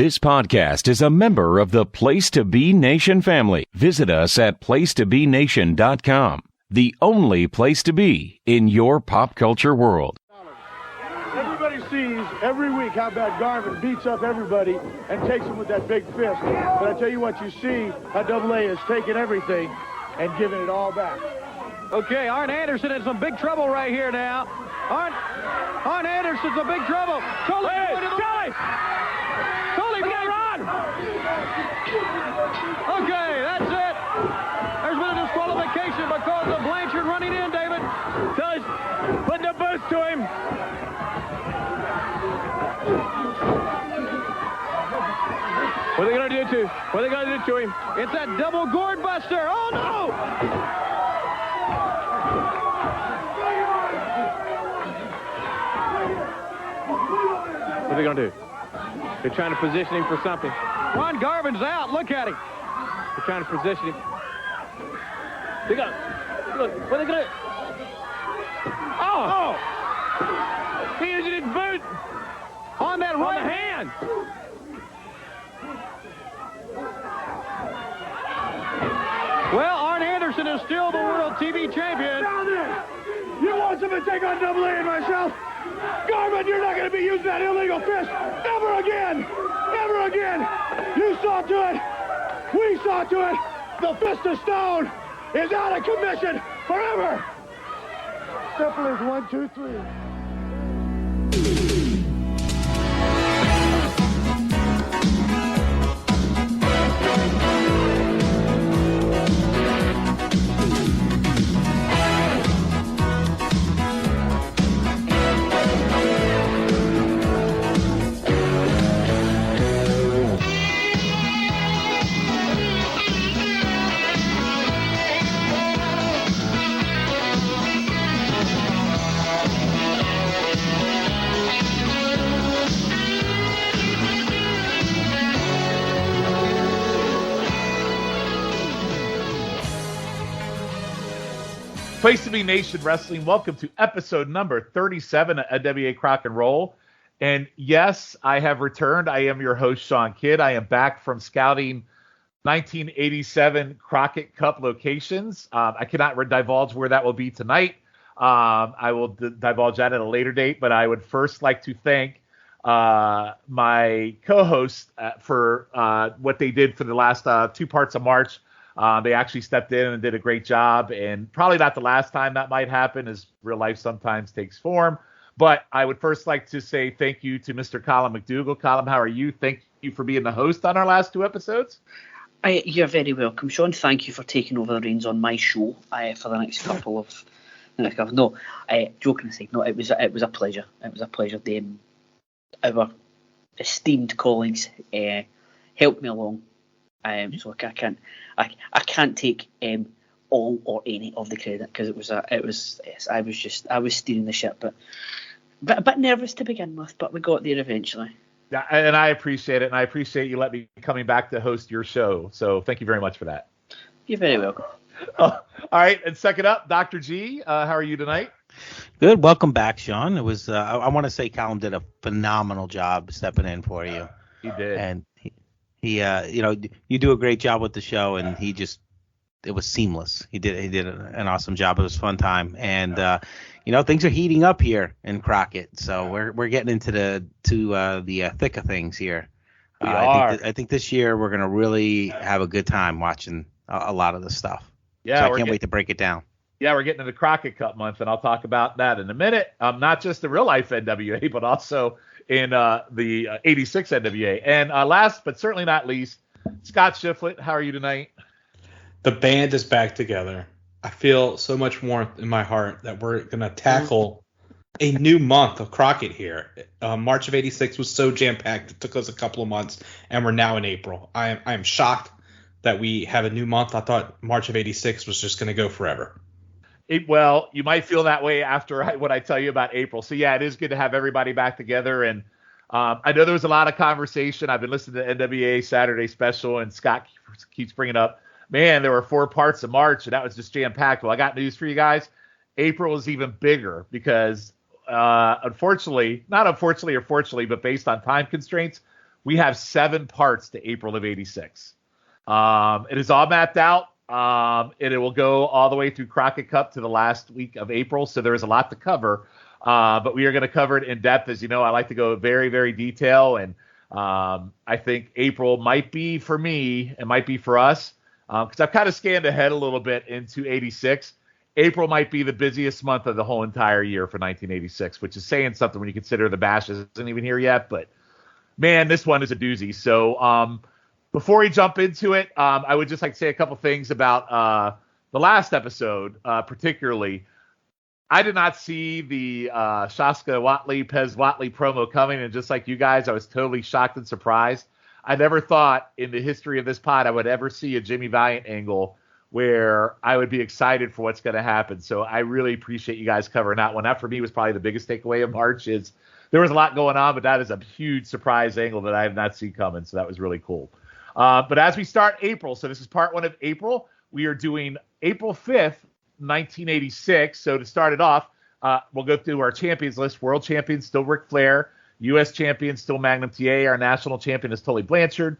This podcast is a member of the Place to Be Nation family. Visit us at placetobenation.com, the only place to be in your pop culture world. Everybody sees every week how bad Garvin beats up everybody and takes them with that big fist. But I tell you what, you see how AA is taking everything and giving it all back. Okay, Arn Anderson in some big trouble right here now. Arn Anderson's in big trouble. Tully, we got Ron. Okay, that's it. There's been a disqualification because of Blanchard running in, David. Tully, put the boost to him. What are they going to do to him? It's that double gourd buster. Oh, no! What are they going to do? They're trying to position him for something. Ron Garvin's out. Look at him. They're trying to position him. Look, what are they going to do? Oh! He used his boot on that right hand. Well, Arn Anderson is still the world TV champion. Down there! You want something to take on AA and myself? Garvin, you're not going to be using that illegal fist ever again! Ever again! You saw to it! We saw to it! The Fist of Stone is out of commission forever! Simple as 1, 2, 3. Place to Be Nation Wrestling, welcome to episode number 37 of NWA Crock and Roll. And yes, I have returned. I am your host, Sean Kidd. I am back from scouting 1987 Crockett Cup locations. I cannot divulge where that will be tonight. I will divulge that at a later date, but I would first like to thank my co-hosts for what they did for the last 2 parts of March. They actually stepped in and did a great job, and probably not the last time that might happen, as real life sometimes takes form. But I would first like to say thank you to Mr. Colin McDougall. Colin, how are you? Thank you for being the host on our last 2 episodes. You're very welcome, Sean. Thank you for taking over the reins on my show for the next couple of. Joking aside, no, it was a pleasure. It was a pleasure. Our esteemed colleagues helped me along. So I can't take all or any of the credit, because I was steering the ship, but a bit nervous to begin with, but we got there eventually. Yeah, and I appreciate it, and I appreciate you letting me coming back to host your show. So thank you very much for that. You're very welcome. All right, and second up, Dr. G, how are you tonight? Good. Welcome back, Sean. It was I want to say Colin did a phenomenal job stepping in for you. He did. And he you do a great job with the show, and it was seamless. He did an awesome job. It was a fun time, and things are heating up here in Crockett, so we're getting into the thick of things here. We are. I think this year we're gonna really have a good time watching a lot of the stuff. Yeah, so I can't wait to break it down. Yeah, we're getting into Crockett Cup month, and I'll talk about that in a minute. Not just the real life NWA, but also in the 86 NWA. And last but certainly not least, Scott Shiflett, how are you tonight? The band is back together. I feel so much warmth in my heart that we're going to tackle a new month of Crockett here. March of 86 was so jam-packed. It took us a couple of months, and we're now in April. I am shocked that we have a new month. I thought March of 86 was just going to go forever. Well, you might feel that way after what I tell you about April. So, yeah, it is good to have everybody back together. And I know there was a lot of conversation. I've been listening to NWA Saturday Special, and Scott keeps bringing up, man, there were 4 parts of March, and that was just jam-packed. Well, I got news for you guys. April is even bigger because, unfortunately, not unfortunately or fortunately, but based on time constraints, we have 7 parts to April of 86. It is all mapped out. It will go all the way through Crockett Cup to the last week of April, so there is a lot to cover. But we are going to cover it in depth. As you know, I like to go very, very detailed, and I think April might be for me, it might be for us, because I've kind of scanned ahead a little bit into 86. April might be the busiest month of the whole entire year for 1986, which is saying something when you consider the Bash isn't even here yet. But, man, this one is a doozy. So before we jump into it, I would just like to say a couple things about the last episode, particularly. I did not see the Shaska Watley, Pez Watley promo coming, and just like you guys, I was totally shocked and surprised. I never thought in the history of this pod I would ever see a Jimmy Valiant angle where I would be excited for what's going to happen. So I really appreciate you guys covering that one. That for me was probably the biggest takeaway of March. Is there was a lot going on, but that is a huge surprise angle that I have not seen coming. So that was really cool. But as we start April, so this is part 1 of April. We are doing April 5th, 1986. So to start it off, we'll go through our champions list. World champion, still Ric Flair. U.S. champion, still Magnum TA. Our national champion is Tully Blanchard.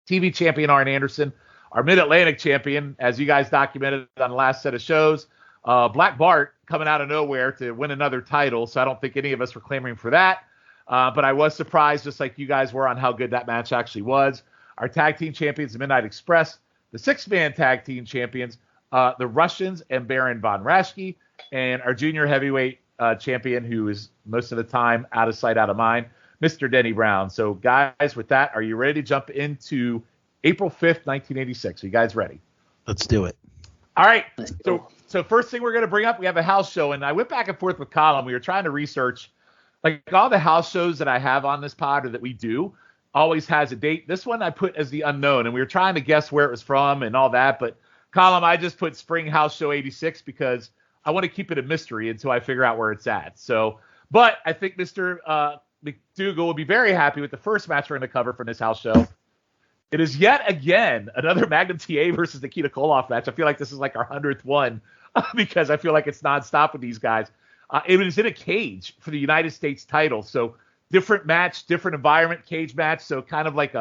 TV champion, Arn Anderson. Our Mid-Atlantic champion, as you guys documented on the last set of shows, Black Bart coming out of nowhere to win another title. So I don't think any of us were clamoring for that. But I was surprised, just like you guys were, on how good that match actually was. Our tag team champions, the Midnight Express. The 6-man tag team champions, the Russians and Baron Von Raschke. And our junior heavyweight champion, who is most of the time out of sight, out of mind, Mr. Denny Brown. So, guys, with that, are you ready to jump into April 5th, 1986? Are you guys ready? Let's do it. All right. So first thing we're going to bring up, we have a house show. And I went back and forth with Colin. We were trying to research, like, all the house shows that I have on this pod or that we do always has a date. This one I put as the unknown. And we were trying to guess where it was from and all that. But, Colin, I just put Spring House Show 86 because I want to keep it a mystery until I figure out where it's at. So, but I think Mr. McDougal will be very happy with the first match we're going to cover from this house show. It is yet again another Magnum TA versus Nikita Koloff match. I feel like this is like our 100th one because I feel like it's nonstop with these guys. It was in a cage for the United States title. So different match, different environment, cage match. So kind of like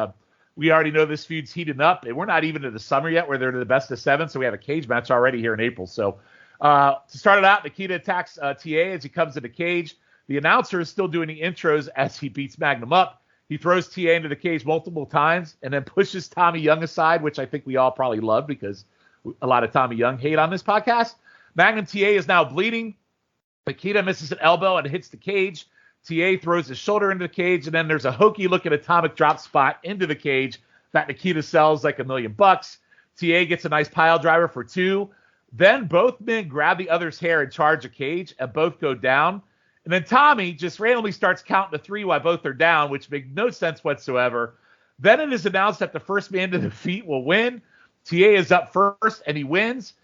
we already know this feud's heating up, and we're not even in the summer yet where they're in the best of 7. So we have a cage match already here in April. So to start it out, Nikita attacks TA as he comes to the cage. The announcer is still doing the intros as he beats Magnum up. He throws TA into the cage multiple times and then pushes Tommy Young aside, which I think we all probably love because a lot of Tommy Young hate on this podcast. Magnum TA is now bleeding. Nikita misses an elbow and hits the cage. TA throws his shoulder into the cage, and then there's a hokey-looking atomic drop spot into the cage that Nikita sells like $1 million. TA gets a nice pile driver for 2. Then both men grab the other's hair and charge a cage, and both go down. And then Tommy just randomly starts counting to 3 while both are down, which makes no sense whatsoever. Then it is announced that the first man to the feet will win. TA is up first, and he wins.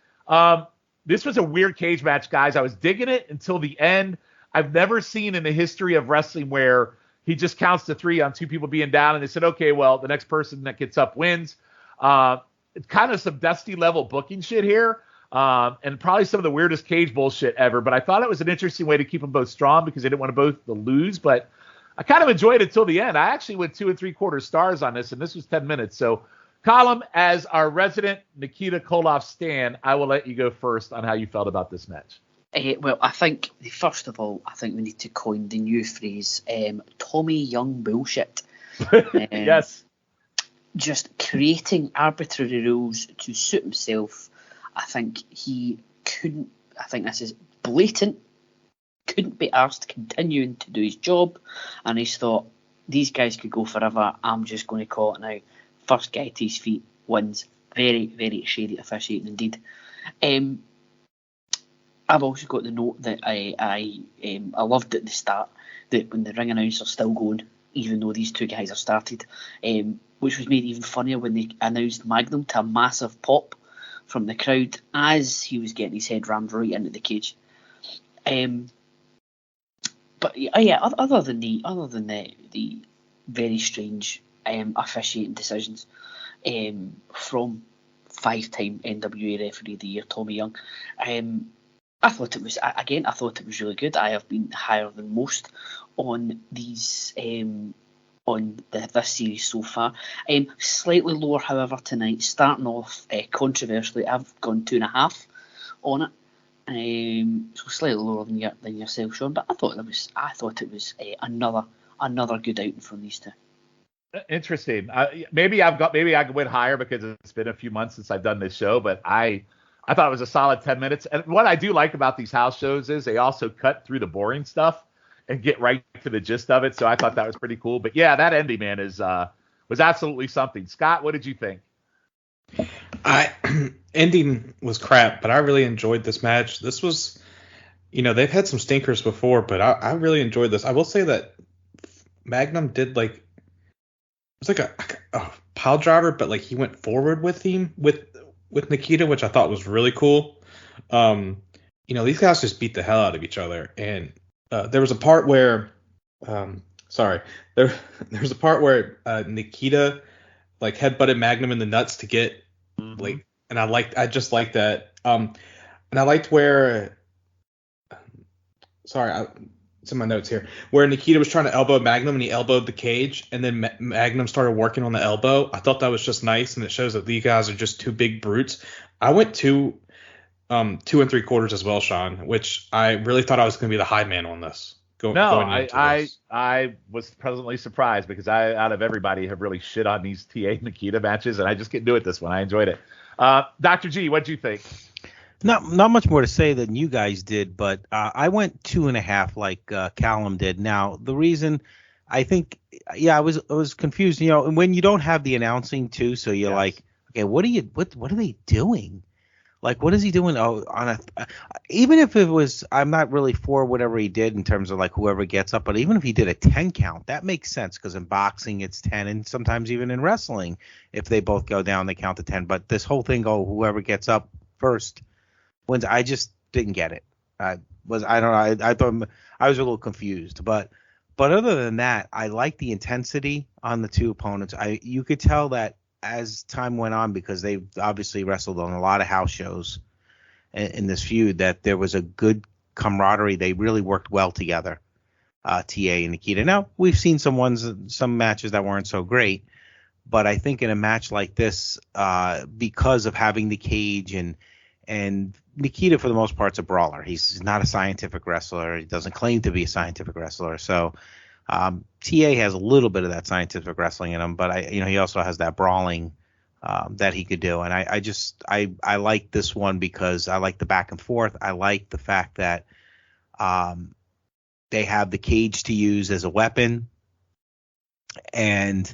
This was a weird cage match, guys. I was digging it until the end. I've never seen in the history of wrestling where he just counts to 3 on 2 people being down, and they said, okay, well, the next person that gets up wins. It's kind of some Dusty-level booking shit here. And probably some of the weirdest cage bullshit ever. But I thought it was an interesting way to keep them both strong because they didn't want to both lose. But I kind of enjoyed it till the end. I actually went 2 3/4 stars on this, and this was 10 minutes. So, Colin, as our resident Nikita Koloff stan, I will let you go first on how you felt about this match. Well, I think, first of all, I think we need to coin the new phrase, Tommy Young bullshit. Yes. Just creating arbitrary rules to suit himself. I think he couldn't, I think this is blatant, couldn't be arsed continuing to do his job, and he's thought, these guys could go forever, I'm just going to call it now. First guy to his feet wins. Very, very shady officiating indeed. I've also got the note that I loved at the start, that when the ring announcer's still going, even though these 2 guys are started, which was made even funnier when they announced Magnum to a massive pop from the crowd as he was getting his head rammed right into the cage. But yeah, other than the very strange officiating decisions from 5-time NWA referee of the year Tommy Young, I thought it was really good. I have been higher than most on these on this series so far. Slightly lower, however, tonight. Starting off controversially, I've gone 2.5 on it. So slightly lower than yourself, Sean. But I thought it was another good outing from these two. Interesting. Maybe I could win higher because it's been a few months since I've done this show, but I thought it was a solid 10 minutes. And what I do like about these house shows is they also cut through the boring stuff and get right to the gist of it. So I thought that was pretty cool. But yeah, that ending, man, was absolutely something. Scott, what did you think? Ending was crap, but I really enjoyed this match. This was, they've had some stinkers before, but I really enjoyed this. I will say that Magnum did it was like a pile driver, but like he went forward with him with Nikita, which I thought was really cool. These guys just beat the hell out of each other, and there was a part where, there was a part where Nikita like headbutted Magnum in the nuts to get and I just liked that. And I liked where, it's in my notes here, where Nikita was trying to elbow Magnum and he elbowed the cage, and then Magnum started working on the elbow. I thought that was just nice, and it shows that these guys are just two big brutes. I went 2 3/4 as well, Sean, which I really thought I was going to be the high man on this. I was pleasantly surprised because I, out of everybody, have really shit on these TA Nikita matches, and I just couldn't do it this one. I enjoyed it. Dr. G, what'd you think? Not much more to say than you guys did, but I went 2.5 like Callum did. Now the reason I think, I was confused. When you don't have the announcing too, so you're like, okay, what are they doing? Like, what is he doing? Even if it was, I'm not really for whatever he did in terms of like whoever gets up, but even if he did a 10 count, that makes sense because in boxing it's 10, and sometimes even in wrestling, if they both go down, they count to 10. But this whole thing, whoever gets up first wins. I just didn't get it. I thought I was a little confused, but other than that, I like the intensity on the two opponents. You could tell that as time went on, because they've obviously wrestled on a lot of house shows in this feud, that there was a good camaraderie. They really worked well together, TA and Nikita. Now, we've seen some matches that weren't so great, but I think in a match like this, because of having the cage and Nikita, for the most part, is a brawler. He's not a scientific wrestler. He doesn't claim to be a scientific wrestler. So TA has a little bit of that scientific wrestling in him, but he also has that brawling that he could do. And I like this one because I like the back and forth. I like the fact that they have the cage to use as a weapon. And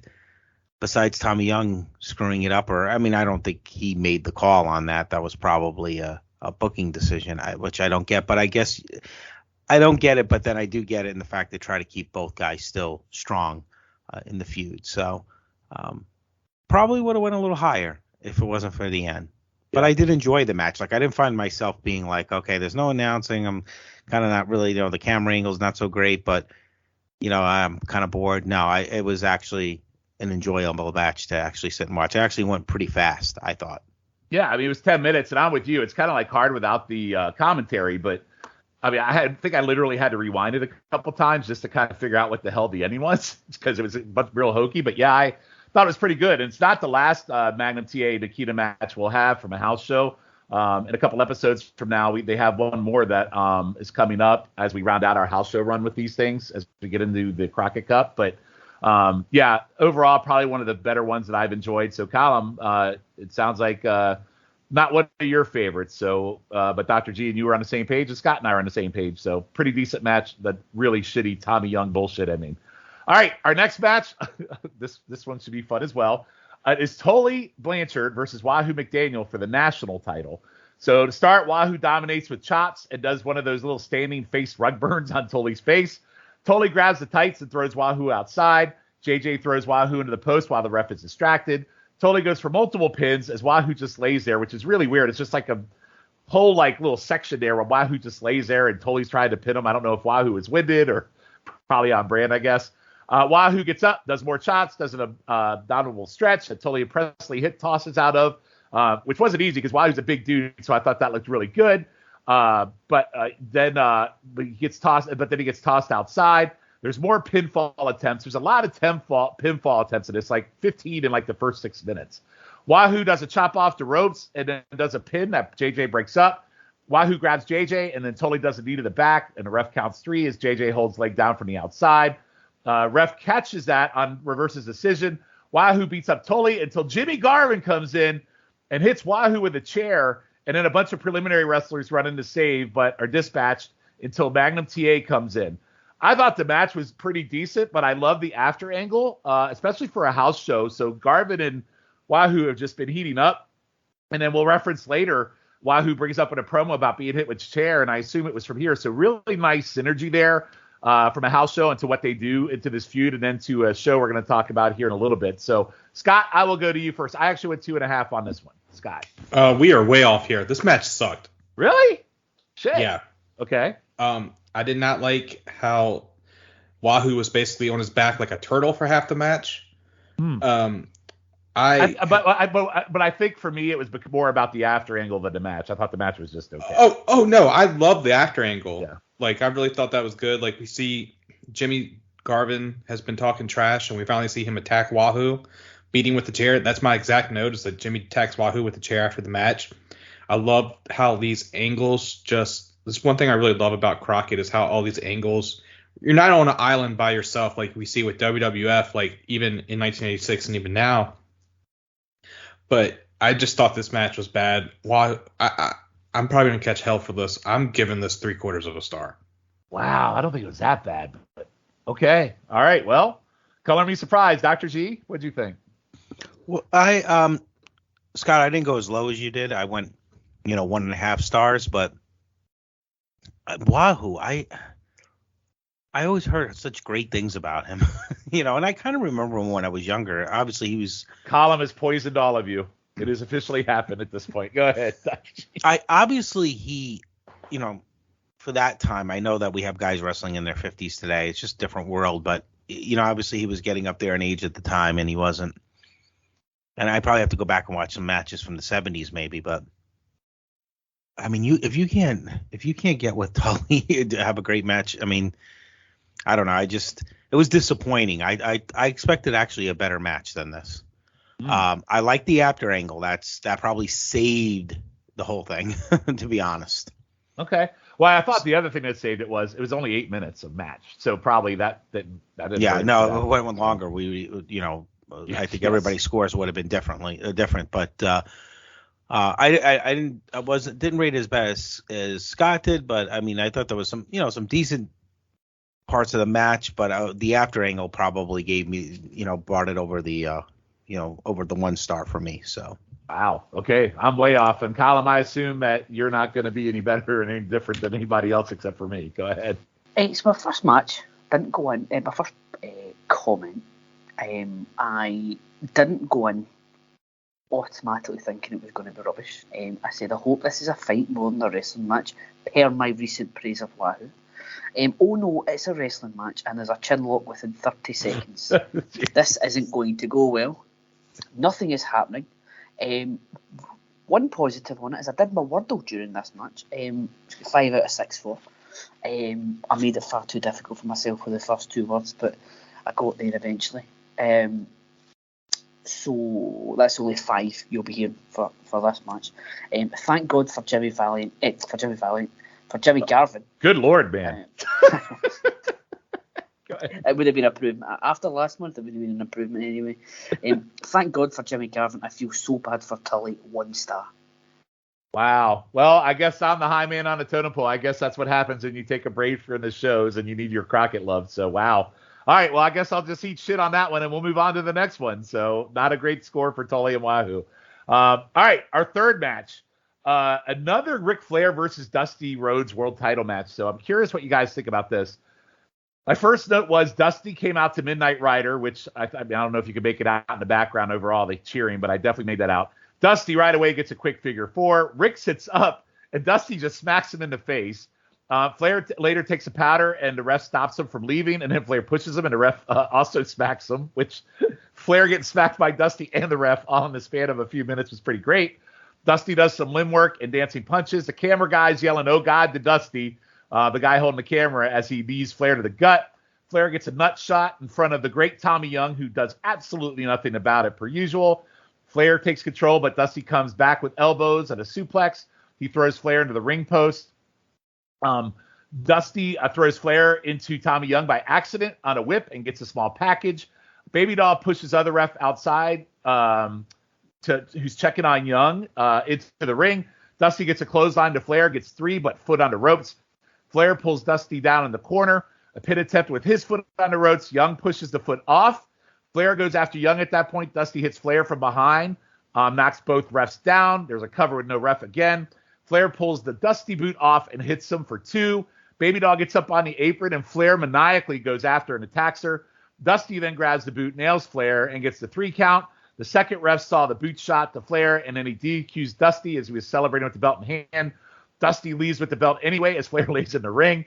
besides Tommy Young screwing it up, I don't think he made the call on that. That was probably a booking decision, which I don't get. But I guess I don't get it, but then I do get it in the fact they try to keep both guys still strong in the feud. So probably would have went a little higher if it wasn't for the end. But I did enjoy the match. Like, I didn't find myself being like, okay, there's no announcing. I'm kind of not really, the camera angle's not so great, but, I'm kind of bored. No, it was actually an enjoyable match to actually sit and watch. It actually went pretty fast, I thought. Yeah, it was 10 minutes, and I'm with you. It's kind of like hard without the commentary, but I think I literally had to rewind it a couple times just to kind of figure out what the hell the ending was, because it was real hokey. But yeah, I thought it was pretty good. And it's not the last Magnum TA Nikita match we'll have from a house show. In a couple episodes from now, they have one more that is coming up as we round out our house show run with these things as we get into the Crockett Cup. But overall, probably one of the better ones that I've enjoyed. So, Callum, it sounds like not one of your favorites. So, but Dr. G and you were on the same page, and Scott and I are on the same page. So, pretty decent match. The really shitty Tommy Young bullshit ending. All right, our next match, this one should be fun as well. Is Tully Blanchard versus Wahoo McDaniel for the national title. So to start, Wahoo dominates with chops and does one of those little standing face rug burns on Tully's face. Tully grabs the tights and throws Wahoo outside. JJ throws Wahoo into the post while the ref is distracted. Tully goes for multiple pins as Wahoo just lays there, which is really weird. It's just like a whole little section there where Wahoo just lays there and Tully's trying to pin him. I don't know if Wahoo is winded or probably on brand, I guess. Wahoo gets up, does more chops, does an abdominal stretch that Tully and Presley tosses out of, which wasn't easy because Wahoo's a big dude, so I thought that looked really good. But then he gets tossed outside. There's more pinfall attempts. There's a lot of pinfall attempts in this, like 15 in like the first 6 minutes. Wahoo does a chop off the ropes and then does a pin that JJ breaks up. Wahoo grabs JJ and then Tully does a knee to the back, and the ref counts 3 as JJ holds leg down from the outside. Ref catches that on reverses decision. Wahoo beats up Tully until Jimmy Garvin comes in and hits Wahoo with a chair, and then a bunch of preliminary wrestlers run in to save but are dispatched until Magnum TA comes in. I thought the match was pretty decent, but I love the after angle, especially for a house show. So Garvin and Wahoo have just been heating up, and then we'll reference later Wahoo brings up in a promo about being hit with a chair, and I assume it was from here. So really nice synergy there from a house show into what they do into this feud, and then to a show we're going to talk about here in a little bit. So, Scott, I will go to you first. I actually went 2.5 on this one. Scott. We are way off here. This match sucked. Really? Shit. Yeah. Okay. I did not like how Wahoo was basically on his back like a turtle for half the match. But I think for me it was more about the after angle than the match. I thought the match was just okay. Oh no, I love the after angle. Yeah. Like I really thought that was good. Like we see Jimmy Garvin has been talking trash, and we finally see him attack Wahoo, beating with the chair. That's my exact note, is that Jimmy attacks Wahoo with the chair after the match. I love how these angles this one thing I really love about Crockett is how all these angles, you're not on an island by yourself like we see with WWF, like even in 1986 and even now. But I just thought this match was bad. I'm probably going to catch hell for this. I'm giving this 3/4 of a star. Wow, I don't think it was that bad. But okay. All right. Well, color me surprised. Dr. G, what'd you think? Well, Scott, I didn't go as low as you did. I went, 1.5 stars, but Wahoo, I always heard such great things about him, and I kind of remember him when I was younger. Obviously, he was. Column has poisoned all of you. It has officially happened at this point. Go ahead, Dr. G. For that time, I know that we have guys wrestling in their 50s today. It's just a different world, but obviously he was getting up there in age at the time, and he wasn't. And I probably have to go back and watch some matches from the 70s, maybe, but. I mean, if you can't get with Tully to have a great match, I mean, I don't know. It was disappointing. I expected actually a better match than this. I like the after angle. That probably saved the whole thing, to be honest. Okay. Well, I thought the other thing that saved it was only 8 minutes of match, so probably that didn't. Yeah, no, if it went longer. I think everybody's scores would have been different, but. I didn't rate it as bad as Scott did, but I mean, I thought there was some decent parts of the match, but the after angle probably gave me, brought it over the, over the 1 star for me. So. Wow. Okay. I'm way off. And Colin, I assume that you're not going to be any better or any different than anybody else except for me. Go ahead. It's my first match. Didn't go in. My first comment. I didn't go in automatically thinking it was going to be rubbish. I said, I hope this is a fight more than a wrestling match, per my recent praise of Wahoo. Oh no, it's a wrestling match, and there's a chin lock within 30 seconds. This isn't going to go well. Nothing is happening. One positive on it is I did my Wordle during this match. 5 out of 6 for. I made it far too difficult for myself with the first 2 words, but I got there eventually. So that's only 5 you'll be hearing for this match. Thank God for Jimmy Garvin. Good Lord, man. It would have been an improvement. After last month, it would have been an improvement anyway. Thank God for Jimmy Garvin. I feel so bad for Tully. 1 star. Wow. Well, I guess I'm the high man on the totem pole. I guess that's what happens when you take a break from the shows and you need your Crockett love. So, wow. All right, well, I guess I'll just eat shit on that one, and we'll move on to the next one. So not a great score for Tully and Wahoo. All right, our third match, another Ric Flair versus Dusty Rhodes world title match. So I'm curious what you guys think about this. My first note was Dusty came out to Midnight Rider, which I don't know if you can make it out in the background over all the cheering, but I definitely made that out. Dusty right away gets a quick figure 4. Rick sits up, and Dusty just smacks him in the face. Flair later takes a powder, and the ref stops him from leaving, and then Flair pushes him, and the ref also smacks him, which Flair getting smacked by Dusty and the ref all in the span of a few minutes was pretty great. Dusty does some limb work and dancing punches. The camera guy's yelling, "Oh, God," to Dusty, the guy holding the camera, as he knees Flair to the gut. Flair gets a nut shot in front of the great Tommy Young, who does absolutely nothing about it per usual. Flair takes control, but Dusty comes back with elbows and a suplex. He throws Flair into the ring post. Dusty throws Flair into Tommy Young by accident on a whip and gets a small package. Baby Doll pushes other ref outside, who's checking on Young, into the ring. Dusty gets a clothesline to Flair, gets 3, but foot on the ropes. Flair pulls Dusty down in the corner. A pin attempt with his foot on the ropes. Young pushes the foot off. Flair goes after Young at that point. Dusty hits Flair from behind, knocks both refs down. There's a cover with no ref again. Flair pulls the Dusty boot off and hits him for 2. Baby Doll gets up on the apron, and Flair maniacally goes after and attacks her. Dusty then grabs the boot, nails Flair, and gets the 3 count. The second ref saw the boot shot to Flair, and then he DQs Dusty as he was celebrating with the belt in hand. Dusty leaves with the belt anyway as Flair lays in the ring.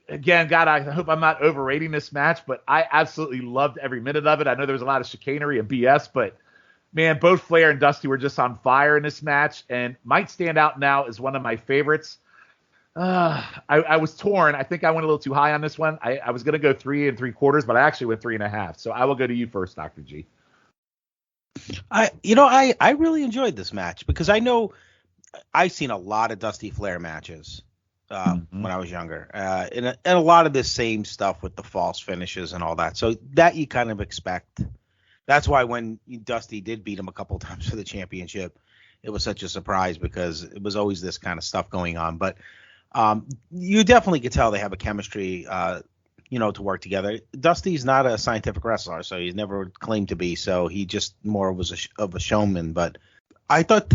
Again, God, I hope I'm not overrating this match, but I absolutely loved every minute of it. I know there was a lot of chicanery and BS, but man, both Flair and Dusty were just on fire in this match and might stand out now as one of my favorites. I was torn. I think I went a little too high on this one. I was going to go 3 3/4, but I actually went 3.5. So I will go to you first, Dr. G. I really enjoyed this match because I know I've seen a lot of Dusty Flair matches when I was younger, and a lot of this same stuff with the false finishes and all that. So that you kind of expect. That's why when Dusty did beat him a couple times for the championship, it was such a surprise because it was always this kind of stuff going on. But you definitely could tell they have a chemistry, to work together. Dusty's not a scientific wrestler, so he's never claimed to be. So he just more was of a showman. But I thought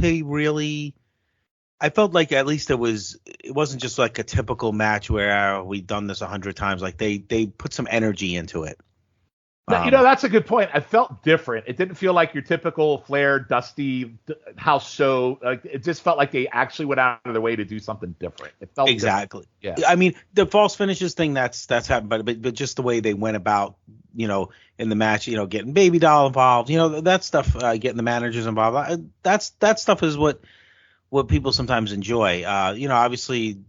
I felt like at least it wasn't just like a typical match where we've done this 100 times. Like they put some energy into it. That's a good point. I felt different. It didn't feel like your typical Flair, Dusty house show. Like it just felt like they actually went out of their way to do something different. It felt exactly. Different. Yeah. I mean, the false finishes thing that's happened, but just the way they went about, in the match, getting Baby Doll involved, that stuff, getting the managers involved. That stuff is what people sometimes enjoy. Obviously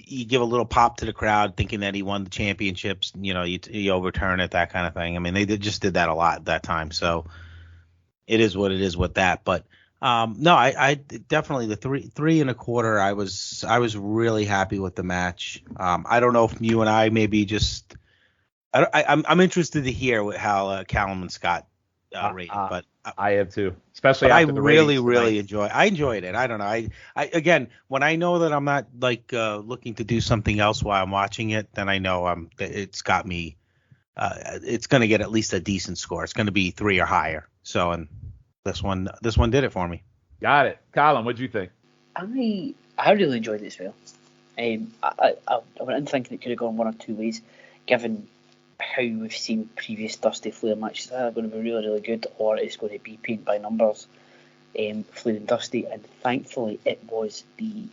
you give a little pop to the crowd thinking that he won the championships, you overturn it, that kind of thing. I mean, they just did that a lot at that time. So it is what it is with that. But no, I definitely the 3 1/4. I was really happy with the match. I don't know if you and I maybe just, I'm interested to hear how Callum and Scott rated, but I have too, especially. But after I the really enjoyed it. I don't know. I again, when I know that I'm not like looking to do something else while I'm watching it, then I know it's got me. It's going to get at least a decent score. It's going to be 3 or higher. So, and this one did it for me. Got it, Colin. What'd you think? I really enjoyed it as well. I went in thinking it could have gone one or two ways, given how we've seen previous Dusty Flair matches. They're going to be really, really good, or it's going to be paint by numbers, Flair and Dusty, and thankfully it was the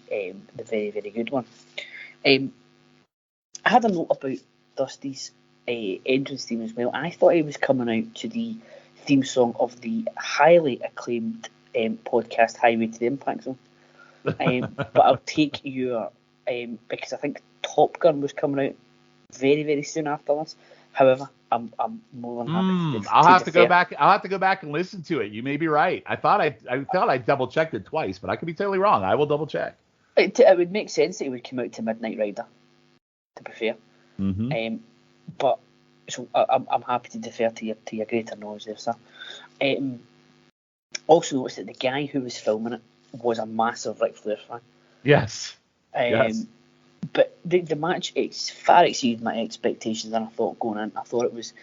very, very good one. I had a note about Dusty's entrance theme as well. I thought he was coming out to the theme song of the highly acclaimed podcast Highway to the Impact Zone. But I'll take your because I think Top Gun was coming out very, very soon after this. However, I'm more than happy I'll have to go back. I'll have to go back and listen to it. You may be right. I thought I double checked it twice, but I could be totally wrong. I will double check. It would make sense that it would come out to Midnight Rider, to be fair. But so I'm happy to defer to your greater knowledge there, sir. Also noticed that the guy who was filming it was a massive Ric Flair fan. Yes. Yes. But the match, it's far exceeded my expectations than I thought going in. I thought it was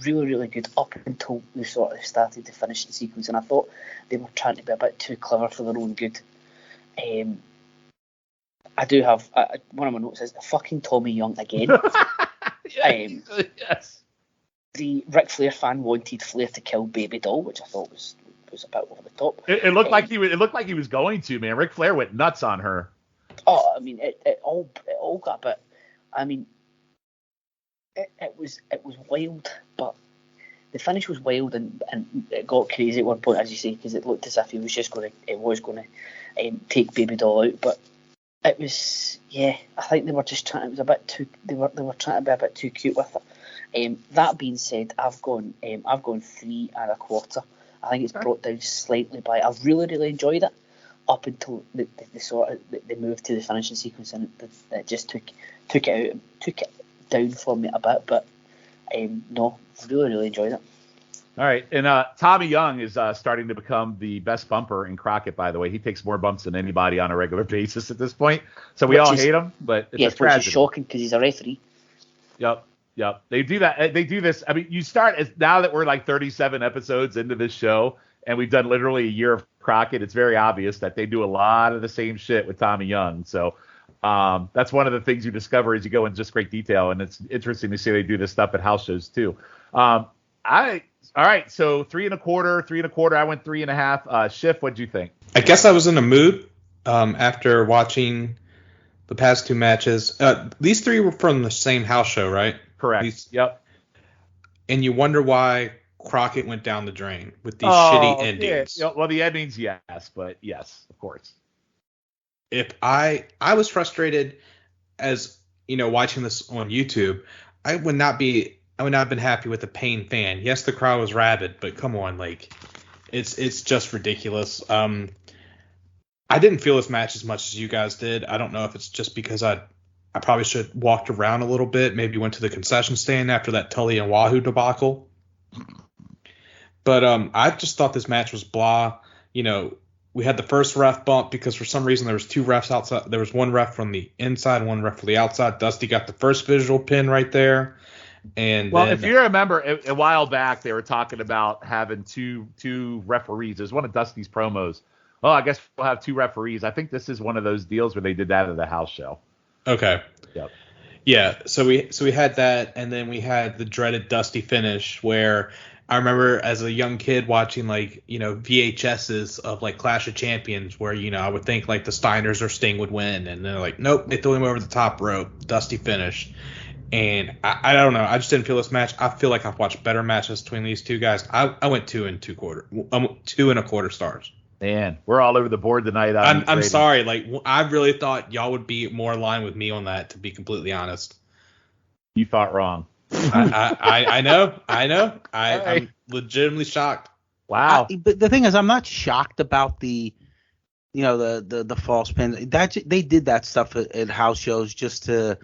really, really good up until they sort of started the finishing sequence, and I thought they were trying to be a bit too clever for their own good. I do have one of my notes is fucking Tommy Young again. Yes. The Ric Flair fan wanted Flair to kill Baby Doll, which I thought was a bit over the top. It looked like he was going to, man. Ric Flair went nuts on her. Oh, I mean, it all got a bit. I mean, it was wild, but the finish was wild and it got crazy at one point, as you say, because it looked as if he was going to take Baby Doll out. But It was, yeah. I think they were just trying. It was a bit too. They were trying to be a bit too cute with it. That being said, I've gone 3.25. I think it's brought down slightly by. I've really enjoyed it up until the sort of the move to the finishing sequence, and it just took it down for me a bit. But no, really enjoyed it. All right, and Tommy Young is starting to become the best bumper in Crockett, by the way. He takes more bumps than anybody on a regular basis at this point. So we all hate him, but it's a tragedy. Which is shocking because he's a referee. Yep. They do that. They do this. I mean, you start now that we're like 37 episodes into this show, and we've done literally a year of Crockett. It's very obvious that they do a lot of the same shit with Tommy Young. So that's one of the things you discover as you go in just great detail, and it's interesting to see they do this stuff at house shows too. All right, so 3.25. I went 3.5. Schiff, what'd you think? I guess I was in a mood after watching the past two matches. These three were from the same house show, right? Correct. Yep. And you wonder why Crockett went down the drain with these shitty endings. Yeah. Well, the endings, yes, but yes, of course. If I was frustrated as watching this on YouTube, I would not have been happy with the Pain fan. Yes, the crowd was rabid, but come on, like it's just ridiculous. I didn't feel this match as much as you guys did. I don't know if it's just because I probably should have walked around a little bit, maybe went to the concession stand after that Tully and Wahoo debacle. But I just thought this match was blah. We had the first ref bump because for some reason there was two refs outside. There was one ref from the inside and one ref from the outside. Dusty got the first visual pin right there. And well, if you remember, a while back they were talking about having two referees. There's one of Dusty's promos. Oh, I guess we'll have two referees. I think this is one of those deals where they did that at the house show. Okay. Yep. Yeah. So we had that, and then we had the dreaded Dusty finish where I remember as a young kid watching VHSs of like Clash of Champions where I would think like the Steiners or Sting would win, and they're like, nope, they threw him over the top rope. Dusty finish. And I don't know. I just didn't feel this match. I feel like I've watched better matches between these two guys. I went 2.25 stars. Man, we're all over the board tonight. I'm sorry. Like I really thought y'all would be more in line with me on that. To be completely honest, you thought wrong. I know. I'm legitimately shocked. Wow. But the thing is, I'm not shocked about the false pin. They did that stuff at house shows just to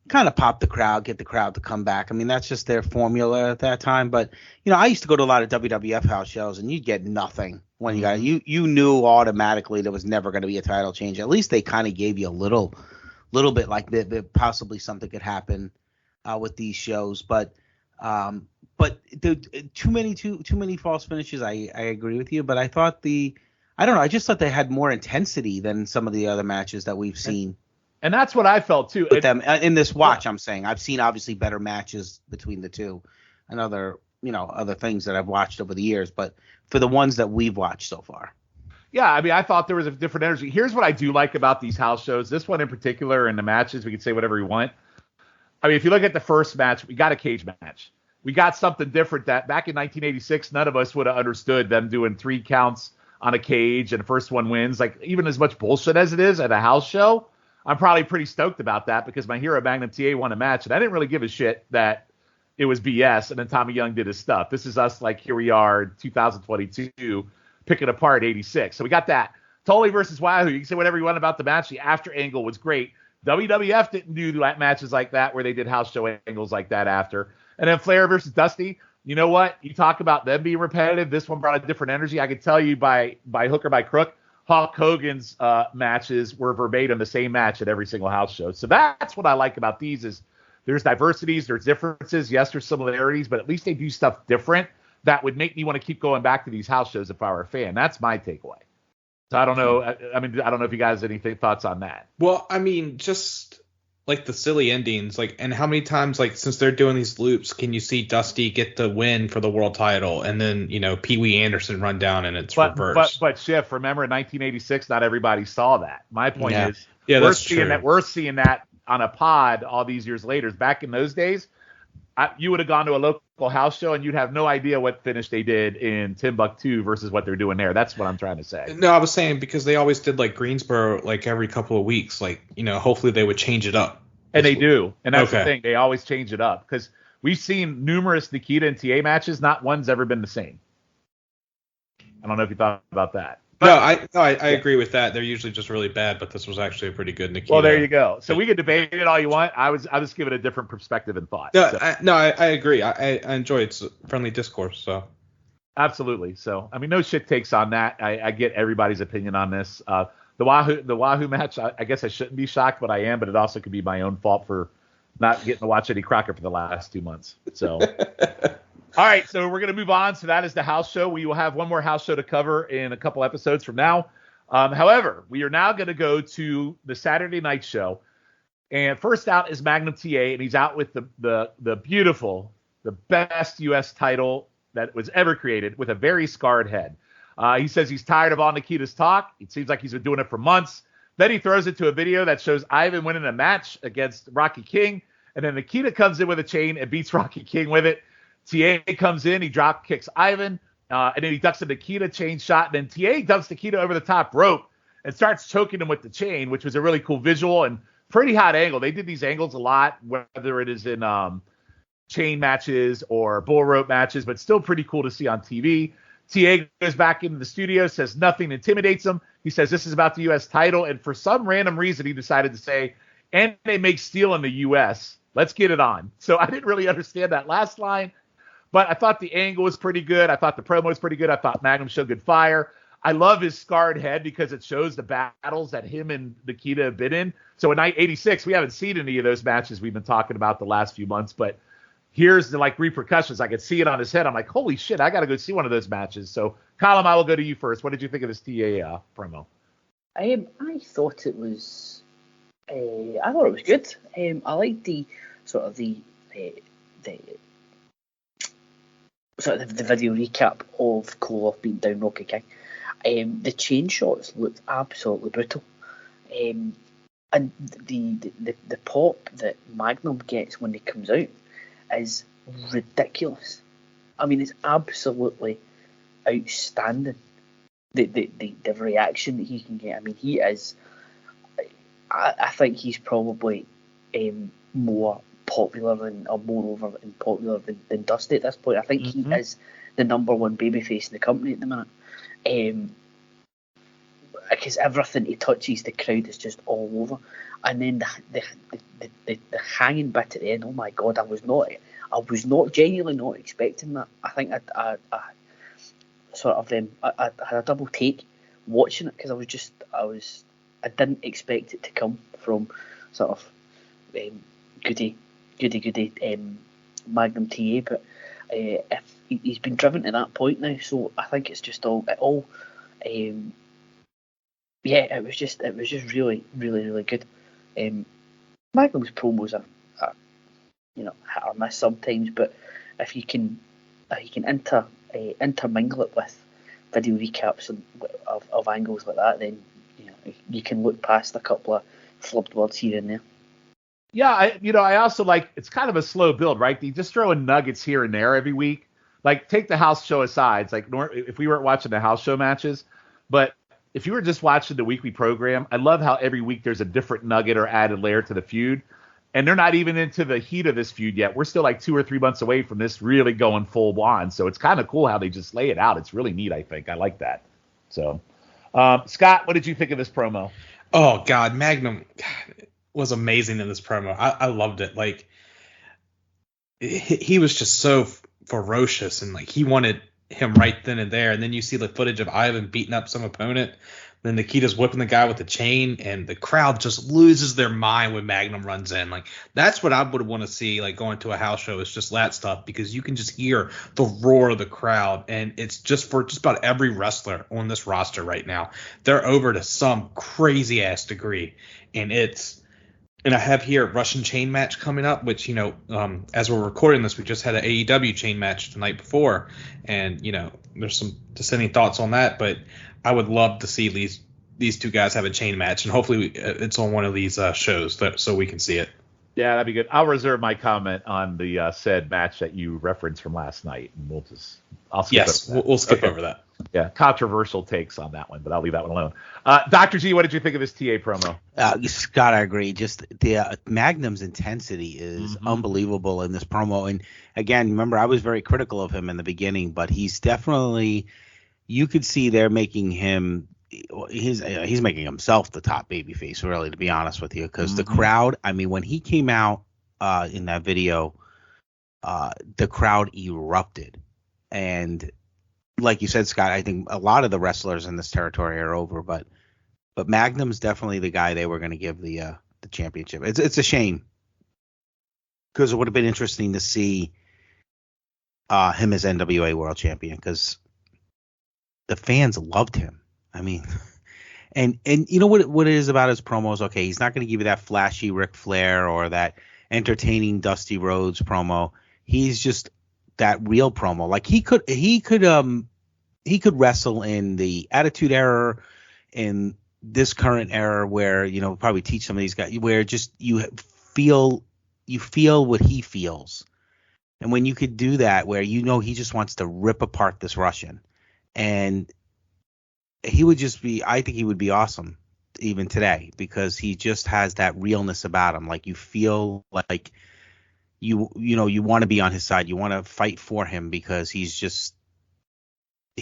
kind of pop the crowd, get the crowd to come back. I mean, that's just their formula at that time. But I used to go to a lot of WWF house shows, and you'd get nothing when you got you knew automatically there was never going to be a title change. At least they kind of gave you a little bit like that possibly something could happen with these shows. But too many false finishes. I agree with you, but I thought I just thought they had more intensity than some of the other matches that we've seen. And that's what I felt too. With them in this watch, I'm saying I've seen obviously better matches between the two, and other things that I've watched over the years. But for the ones that we've watched so far, yeah, I mean, I thought there was a different energy. Here's what I do like about these house shows. This one in particular, and the matches, we can say whatever we want. I mean, if you look at the first match, we got a cage match. We got something different that back in 1986, none of us would have understood them doing 3 counts on a cage and the first one wins. Like even as much bullshit as it is at a house show, I'm probably pretty stoked about that because my hero Magnum TA won a match, and I didn't really give a shit that it was BS, and then Tommy Young did his stuff. This is us, like, here we are, 2022, picking apart 86. So we got that. Tully versus Wahoo. You can say whatever you want about the match. The after angle was great. WWF didn't do matches like that where they did house show angles like that after. And then Flair versus Dusty. You know what? You talk about them being repetitive. This one brought a different energy. I could tell you by hook or by crook, Hulk Hogan's matches were verbatim the same match at every single house show. So that's what I like about these is there's diversities, there's differences. Yes, there's similarities, but at least they do stuff different that would make me want to keep going back to these house shows if I were a fan. That's my takeaway. So I don't know. I mean, I don't know if you guys have any thoughts on that. Well, I mean, just like the silly endings, like, and how many times, like, since they're doing these loops, can you see Dusty get the win for the world title and then, Pee Wee Anderson run down and it's reversed? But Schiff, remember in 1986, not everybody saw that. My point is, we're seeing that on a pod all these years later. Back in those days, you would have gone to a local house show and you'd have no idea what finish they did in Timbuktu versus what they're doing there. That's what I'm trying to say. No, I was saying because they always did like Greensboro like every couple of weeks. Like, hopefully they would change it up. And they do. And that's Okay. the thing. They always change it up because we've seen numerous Nikita and TA matches. Not one's ever been the same. I don't know if you thought about that. No, I agree with that. They're usually just really bad, but this was actually a pretty good Nikita. Well, there you go. So we can debate it all you want. I was giving a different perspective and thought. No, So. I agree. I enjoy it. It's friendly discourse. So Absolutely. So, I mean, no shit takes on that. I get everybody's opinion on this. The Wahoo match, I guess I shouldn't be shocked, but I am. But it also could be my own fault for not getting to watch Eddie Crockett for the last 2 months. So, all right. So we're going to move on. So that is the house show. We will have one more house show to cover in a couple episodes from now. However, we are now going to go to the Saturday night show. And first out is Magnum TA, and he's out with the beautiful, the best U.S. title that was ever created with a very scarred head. He says he's tired of all Nikita's talk. It seems like he's been doing it for months. Then he throws it to a video that shows Ivan winning a match against Rocky King. And then Nikita comes in with a chain and beats Rocky King with it. TA comes in, he drop kicks Ivan, and then he ducks a Nikita chain shot. And then TA dumps Nikita over the top rope and starts choking him with the chain, which was a really cool visual and pretty hot angle. They did these angles a lot, whether it is in chain matches or bull rope matches, but still pretty cool to see on TV. TA goes back into the studio, says nothing intimidates him. He says this is about the U.S. title, and for some random reason, he decided to say, and they make steel in the U.S. Let's get it on. So I didn't really understand that last line, but I thought the angle was pretty good. I thought the promo was pretty good. I thought Magnum showed good fire. I love his scarred head because it shows the battles that him and Nikita have been in. So in night 86, we haven't seen any of those matches we've been talking about the last few months, but here's the repercussions. I could see it on his head. I'm like, holy shit, I got to go see one of those matches. So, Colin, I will go to you first. What did you think of this TA promo? I thought it was, good. I liked the sort of the video recap of Koloff beating down Rocky King. The chain shots looked absolutely brutal. And the pop that Magnum gets when he comes out is ridiculous. I mean, it's absolutely outstanding. The reaction that he can get. I mean, he is. I think he's probably more popular than Dusty at this point. I think he is the number one babyface in the company at the minute. Because everything he touches, the crowd is just all over. And then the hanging bit at the end. Oh my God! I was not genuinely not expecting that. I think I had a double take watching it because I didn't expect it to come from sort of goody Magnum TA, but if he's been driven to that point now, so I think it's just all. It was just really, really, really good. Magnum's promos are hit or miss sometimes, but if you can intermingle it with video recaps of angles like that, then you can look past a couple of flubbed words here and there. Yeah, I also like it's kind of a slow build, right? You just throw in nuggets here and there every week. Like take the house show aside, it's like if we weren't watching the house show matches, but if you were just watching the weekly program, I love how every week there's a different nugget or added layer to the feud. And they're not even into the heat of this feud yet. We're still like 2 or 3 months away from this really going full on. So it's kind of cool how they just lay it out. It's really neat, I think. I like that. So, Scott, what did you think of this promo? Oh, God, Magnum was amazing in this promo. I loved it. Like, he was just so ferocious, and like he wanted him right then and there. And then you see the footage of Ivan beating up some opponent. Then Nikita's whipping the guy with the chain, and the crowd just loses their mind when Magnum runs in. Like, that's what I would want to see, like, going to a house show, is just that stuff, because you can just hear the roar of the crowd, and it's just for just about every wrestler on this roster right now. They're over to some crazy-ass degree, and I have here a Russian chain match coming up, which, as we're recording this, we just had an AEW chain match the night before, and, there's some dissenting thoughts on that, but I would love to see these two guys have a chain match, and hopefully it's on one of these shows so we can see it. Yeah, that'd be good. I'll reserve my comment on the said match that you referenced from last night, and I'll skip Yes, over that. we'll skip over that. Yeah, controversial takes on that one, but I'll leave that one alone. Dr. G, what did you think of this TA promo? Scott, I agree. Just the Magnum's intensity is unbelievable in this promo. And again, remember, I was very critical of him in the beginning, but he's definitely, you could see they're making him, he's making himself the top babyface, really, to be honest with you, because the crowd, I mean, when he came out in that video, the crowd erupted. And like you said, Scott, I think a lot of the wrestlers in this territory are over, but Magnum's definitely the guy they were going to give the championship. It's a shame, because it would have been interesting to see him as NWA World Champion, because the fans loved him. I mean, and you know what it is about his promos? Okay, he's not going to give you that flashy Ric Flair or that entertaining Dusty Rhodes promo. He's just that real promo. Like he could wrestle in the Attitude Era, in this current era, where, you know, probably teach some of these guys, where just you feel what he feels. And when you could do that, where you know he just wants to rip apart this Russian, and he would just be, I think he would be awesome even today, because he just has that realness about him. Like you feel like you want to be on his side. You want to fight for him, because he's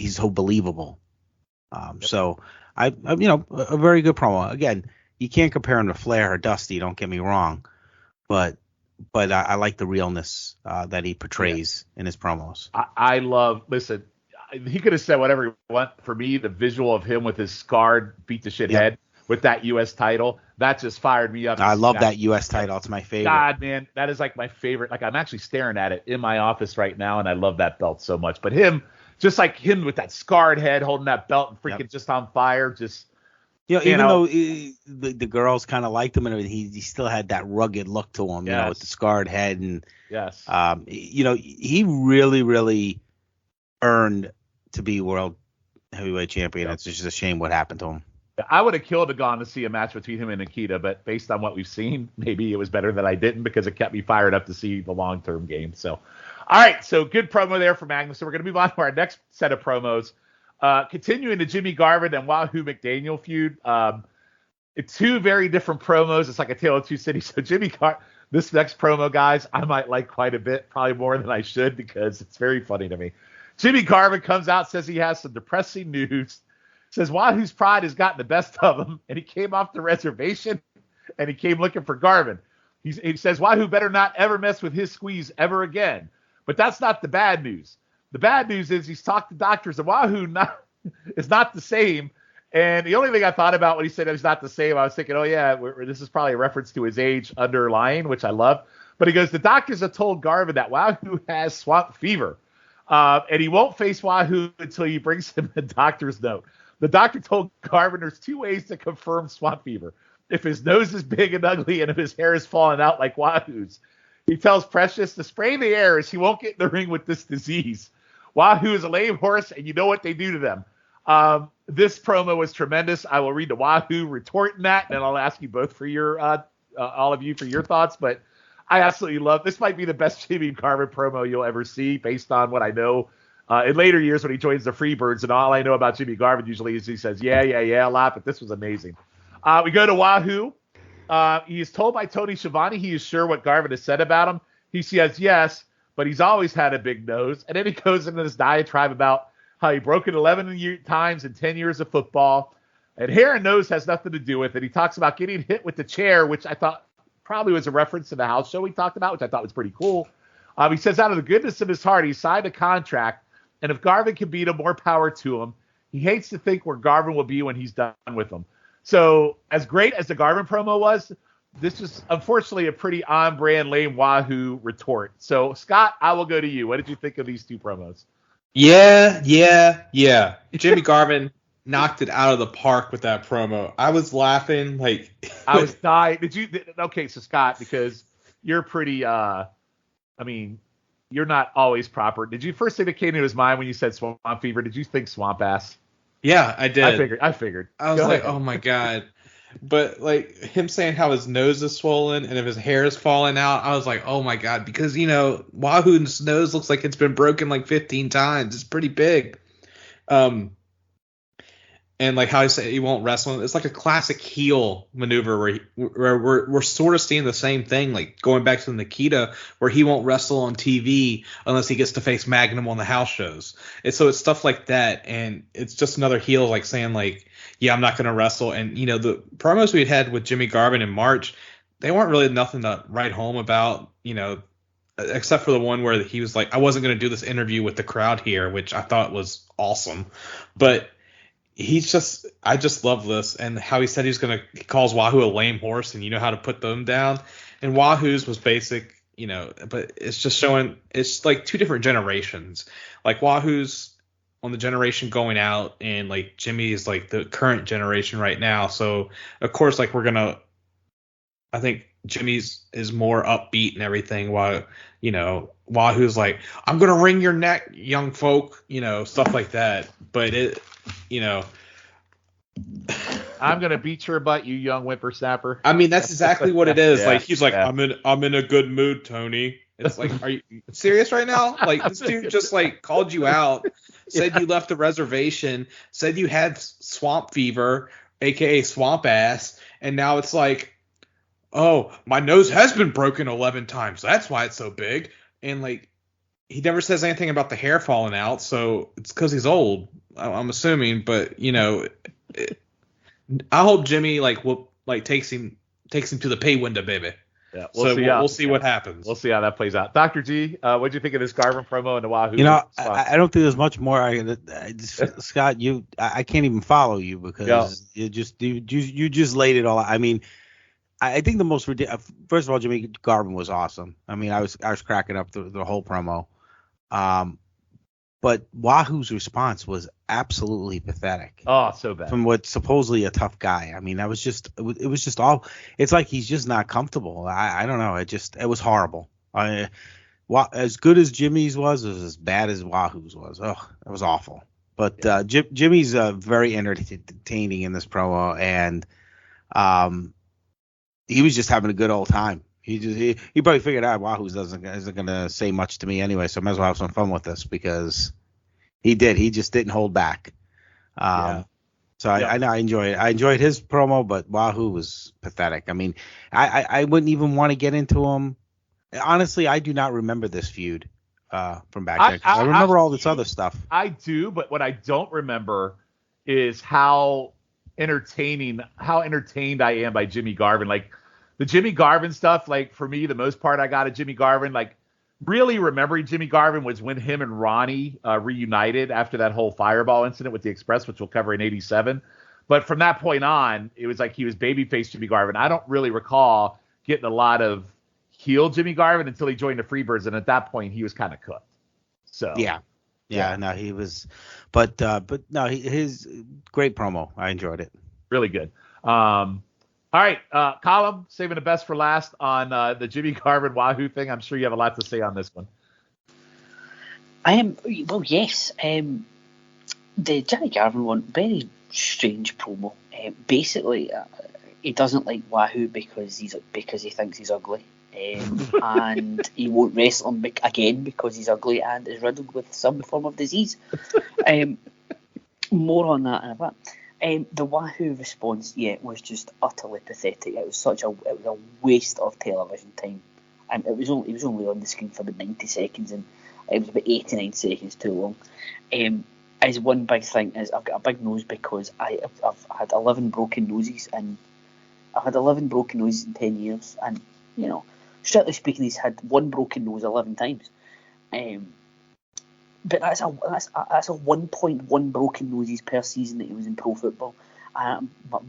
so believable. So a very good promo. Again, you can't compare him to Flair or Dusty, don't get me wrong, but I like the realness that he portrays in his promos. I love, listen, he could have said whatever he want. For me, the visual of him with his scarred, beat to shit head with that U.S. title, that just fired me up. I love that U.S. title. It's my favorite. God, man, that is like my favorite. Like, I'm actually staring at it in my office right now, and I love that belt so much. But him, just like him with that scarred head, holding that belt and freaking just on fire, just... even though the girls kind of liked him, and he still had that rugged look to him, you know, with the scarred head. And, he really, really earned to be world heavyweight champion. It's just a shame what happened to him. I would have killed to gone to see a match between him and Nikita, but based on what we've seen, maybe it was better that I didn't, because it kept me fired up to see the long-term game. So, all right, so good promo there for Magnus. So we're going to move on to our next set of promos. Continuing the Jimmy Garvin and Wahoo McDaniel feud. It's two very different promos. It's like a tale of two cities. So this next promo, guys, I might like quite a bit, probably more than I should, because it's very funny to me. Jimmy Garvin comes out, says he has some depressing news. Says Wahoo's pride has gotten the best of him, and he came off the reservation, and he came looking for Garvin. He says Wahoo better not ever mess with his squeeze ever again. But that's not the bad news. The bad news is he's talked to doctors, and Wahoo is not the same. And the only thing I thought about when he said he's not the same, I was thinking, oh, yeah, this is probably a reference to his age underlying, which I love. But he goes, the doctors have told Garvin that Wahoo has swamp fever, and he won't face Wahoo until he brings him a doctor's note. The doctor told Garvin there's two ways to confirm swamp fever: if his nose is big and ugly, and if his hair is falling out like Wahoo's. He tells Precious to spray the air as he won't get in the ring with this disease. Wahoo is a lame horse, and you know what they do to them. This promo was tremendous. I will read the Wahoo retorting that, and I'll ask you both for your all of you for your thoughts. But I absolutely love this. Might be the best Jimmy Garvin promo you'll ever see, based on what I know. In later years, when he joins the Freebirds, and all I know about Jimmy Garvin usually is he says, yeah, a lot, but this was amazing. We go to Wahoo. He is told by Tony Schiavone he is sure what Garvin has said about him. He says yes, but he's always had a big nose. And then he goes into this diatribe about how he broke it 11 times in 10 years of football. And hair and nose has nothing to do with it. He talks about getting hit with the chair, which I thought probably was a reference to the house show he talked about, which I thought was pretty cool. He says out of the goodness of his heart, he signed a contract, and if Garvin can beat him, more power to him. He hates to think where Garvin will be when he's done with him. So as great as the Garvin promo was, this is unfortunately a pretty on-brand lame Wahoo retort. So, Scott, I will go to you. What did you think of these two promos? Yeah. Jimmy Garvin knocked it out of the park with that promo. I was laughing like I was dying. Okay, so Scott, because you're pretty you're not always proper. Did you first thing that came to his mind when you said swamp fever? Did you think swamp ass? Yeah, I did. I figured. I was like, oh my God. But like him saying how his nose is swollen and if his hair is falling out, I was like, oh my god, because Wahoo's nose looks like it's been broken like 15 times. It's pretty big. And like how he said he won't wrestle, it's like a classic heel maneuver where we're sort of seeing the same thing, like going back to the Nikita, where he won't wrestle on TV unless he gets to face Magnum on the house shows. And so it's stuff like that, and it's just another heel like saying like, yeah, I'm not going to wrestle. And the promos we had with Jimmy Garvin in March, they weren't really nothing to write home about, except for the one where he was like, I wasn't going to do this interview with the crowd here, which I thought was awesome, but. I just love this, and how he said he calls Wahoo a lame horse, and you know how to put them down. And Wahoo's was basic, but it's just showing it's like two different generations. Like Wahoo's on the generation going out, and like Jimmy is like the current generation right now. So of course, like I think Jimmy's is more upbeat and everything, while Wahoo's like, I'm gonna wring your neck, young folk, stuff like that. But I'm gonna beat your butt, you young whippersnapper. I mean, that's exactly what it is. Yeah, like he's like, yeah. I'm in a good mood, Tony. It's like, are you serious right now? Like this dude just like called you out, said you left the reservation, said you had swamp fever, aka swamp ass, and now it's like, oh, my nose has been broken 11 times. That's why it's so big. And like, he never says anything about the hair falling out, so it's because he's old. I'm assuming, but I hope Jimmy takes him to the pay window, baby. Yeah, we'll see what happens. We'll see how that plays out. Dr. G, what do you think of this Garvin promo and the Wahoo? I don't think there's much more. Scott, I can't even follow you because you just laid it all out. I mean, I think the most ridiculous. First of all, Jimmy Garvin was awesome. I mean, I was cracking up the whole promo. But Wahoo's response was absolutely pathetic. Oh, so bad. From what's supposedly a tough guy. I mean, it was just all. It's like he's just not comfortable. I don't know. It was horrible. As good as Jimmy's was as bad as Wahoo's was. Oh, it was awful. But Jimmy's very entertaining in this promo, and he was just having a good old time. He probably figured out Wahoo isn't going to say much to me anyway, so I might as well have some fun with this because he did. He just didn't hold back. So I enjoyed it. I enjoyed his promo, but Wahoo was pathetic. I mean, I wouldn't even want to get into him. Honestly, I do not remember this feud from back then. I remember all this other stuff. I do, but what I don't remember is how entertained I am by Jimmy Garvin. Like, the Jimmy Garvin stuff, like, for me, the most part I got of Jimmy Garvin, like, really remembering Jimmy Garvin was when him and Ronnie reunited after that whole Fireball incident with the Express, which we'll cover in 87. But from that point on, it was like he was babyface Jimmy Garvin. I don't really recall getting a lot of heel Jimmy Garvin until he joined the Freebirds, and at that point, he was kind of cooked. So no, he was, but no, his great promo. I enjoyed it. Really good. All right, Colin, saving the best for last on the Jimmy Garvin Wahoo thing. I'm sure you have a lot to say on this one. Well, yes. The Jimmy Garvin one, very strange promo. Basically, he doesn't like Wahoo because he thinks he's ugly, and he won't wrestle him again because he's ugly and is riddled with some form of disease. More on that in a bit. The Wahoo response, was just utterly pathetic. It was a waste of television time. It was only on the screen for about 90 seconds, and it was about 89 seconds too long. As one big thing is, I've got a big nose because I've had 11 broken noses, and I've had 11 broken noses in 10 years, and strictly speaking, he's had one broken nose 11 times. But that's a 1.1 broken noses per season that he was in pro football. My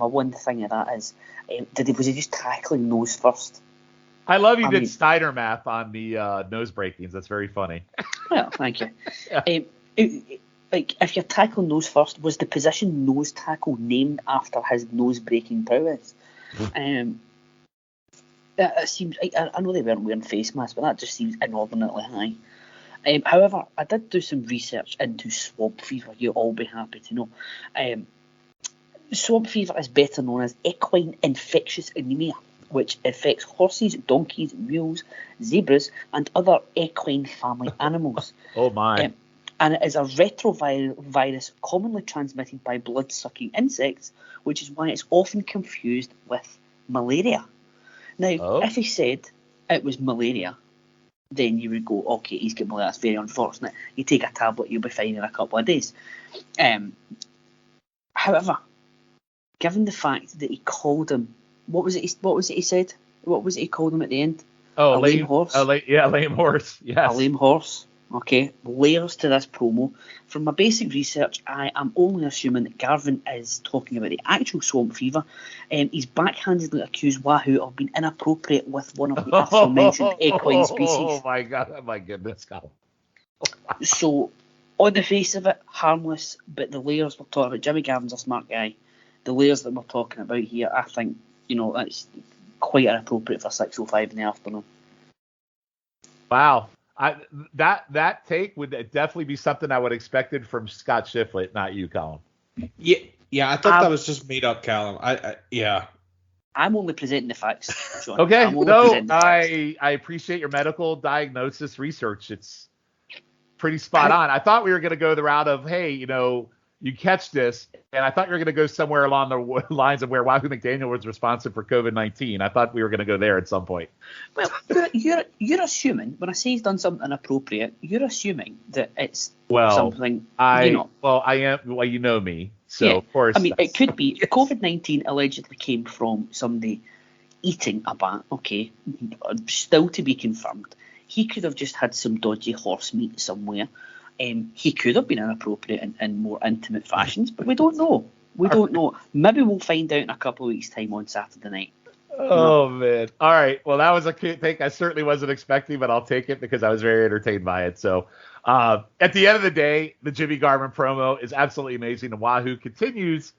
one thing of that is, was he just tackling nose first? I love you did Steiner math on the nose breakings. That's very funny. Well, thank you. If you're tackling nose first, was the position nose tackle named after his nose breaking prowess? It seems. I know they weren't wearing face masks, but that just seems inordinately high. However, I did do some research into swamp fever. You'll all be happy to know. Swamp fever is better known as equine infectious anemia, which affects horses, donkeys, mules, zebras, and other equine family animals. Oh my. And it is a retrovirus commonly transmitted by blood-sucking insects, which is why it's often confused with malaria. Now, if he said it was malaria, then you would go, okay, he's got malaria, that's very unfortunate. You take a tablet, you'll be fine in a couple of days. However, given the fact that he called him, what was it he said? What was it he called him at the end? Oh, a lame horse? Lame horse. Yes. A lame horse. Okay, layers to this promo. From my basic research, I am only assuming that Garvin is talking about the actual swamp fever. He's backhandedly accused Wahoo of being inappropriate with one of the aforementioned equine species. Oh my God! Oh my goodness, God. So, on the face of it, harmless, but the layers we're talking about, Jimmy Garvin's a smart guy. The layers that we're talking about here, I think, that's quite inappropriate for 6:05 in the afternoon. Wow. That take would definitely be something I would have expected from Scott Shiflett, not you, Colin. Yeah, I thought that was just made up, Callum. Yeah. I'm only presenting the facts, Sean. Okay, I appreciate your medical diagnosis research. It's pretty spot on. I thought we were going to go the route of, hey, you catch this, and I thought you were going to go somewhere along the lines of where Wahoo McDaniel was responsible for COVID-19. I thought we were going to go there at some point. Well, you're assuming, when I say he's done something inappropriate, you're assuming that it's something, Well, I am, you know me, so of course. I mean, it could be, COVID-19 allegedly came from somebody eating a bat, okay, still to be confirmed. He could have just had some dodgy horse meat somewhere. He could have been inappropriate in more intimate fashions, but we don't know. Maybe we'll find out in a couple of weeks' time on Saturday night. Oh, man. All right. Well, that was a cute take I certainly wasn't expecting, but I'll take it because I was very entertained by it. So at the end of the day, the Jimmy Garvin promo is absolutely amazing, and Wahoo continues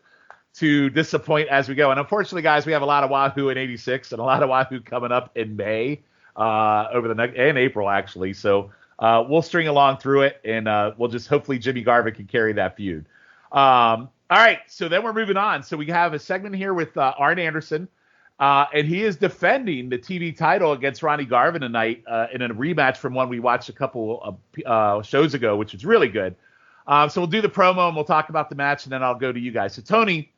to disappoint as we go. And unfortunately, guys, we have a lot of Wahoo in 86 and a lot of Wahoo coming up in May and April, actually. So we'll string along through it, and we'll just hopefully Jimmy Garvin can carry that feud. All right, so then we're moving on. So we have a segment here with Arn Anderson, and he is defending the TV title against Ronnie Garvin tonight in a rematch from one we watched a couple of shows ago, which was really good. So we'll do the promo, and we'll talk about the match, and then I'll go to you guys. So Tony,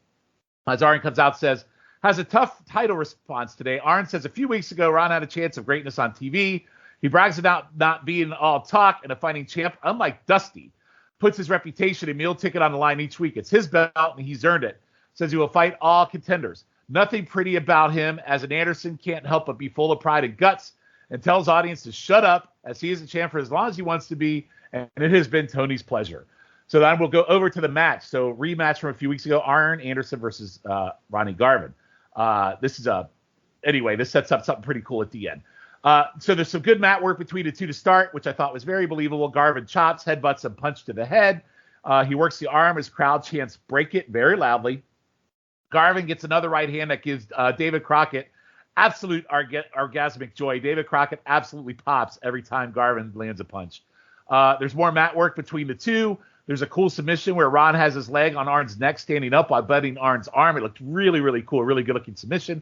as Arn comes out, says, has a tough title response today. Arn says, a few weeks ago, Ron had a chance of greatness on TV. He brags about not being all talk and a fighting champ, unlike Dusty. Puts his reputation and meal ticket on the line each week. It's his belt, and he's earned it. Says he will fight all contenders. Nothing pretty about him, as an Anderson can't help but be full of pride and guts, and tells audience to shut up, as he is a champ for as long as he wants to be, and it has been Tony's pleasure. So then we'll go over to the match. So rematch from a few weeks ago, Arn Anderson versus Ronnie Garvin. This sets up something pretty cool at the end. So there's some good mat work between the two to start, which I thought was very believable. Garvin chops, headbutts, and punch to the head. He works the arm as crowd chants "break it" very loudly. Garvin gets another right hand that gives David Crockett absolute orgasmic joy. David Crockett absolutely pops every time Garvin lands a punch. There's more mat work between the two. There's a cool submission where Ron has his leg on Arn's neck standing up while butting Arn's arm. It looked really, really cool, really good-looking submission.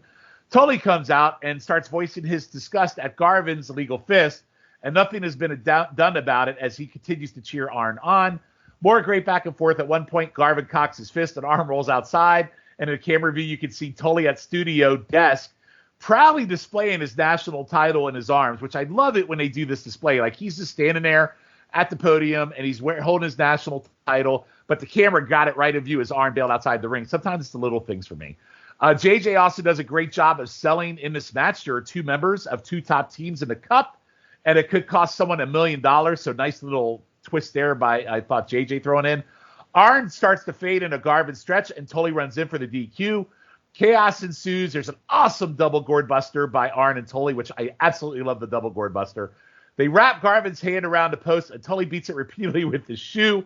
Tully comes out and starts voicing his disgust at Garvin's illegal fist, and nothing has been done about it as he continues to cheer Arn on. More great back and forth. At one point, Garvin cocks his fist and Arn rolls outside, and in a camera view, you can see Tully at studio desk proudly displaying his national title in his arms, which I love it when they do this display. Like, he's just standing there at the podium, and he's holding his national title, but the camera got it right in view as Arn bailed outside the ring. Sometimes it's the little things for me. JJ also does a great job of selling in this match. There are two members of two top teams in the cup, and it could cost someone $1 million. So nice little twist there by, I thought, JJ throwing in. Arn starts to fade in a Garvin stretch, and Tully runs in for the DQ. Chaos ensues. There's an awesome double gourd buster by Arn and Tully, which I absolutely love the double gourd buster. They wrap Garvin's hand around the post, and Tully beats it repeatedly with his shoe.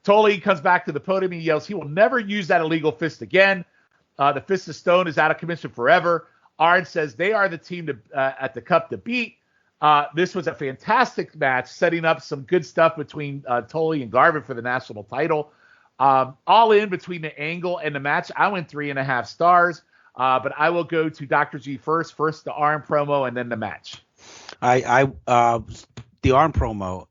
Tully comes back to the podium and yells he will never use that illegal fist again. The Fist of Stone is out of commission forever. Arn says they are the team at the Cup to beat. This was a fantastic match, setting up some good stuff between Tully and Garvin for the national title. All in between the angle and the match, I went 3.5 stars. But I will go to Dr. G first the Arn promo, and then the match. The Arn promo,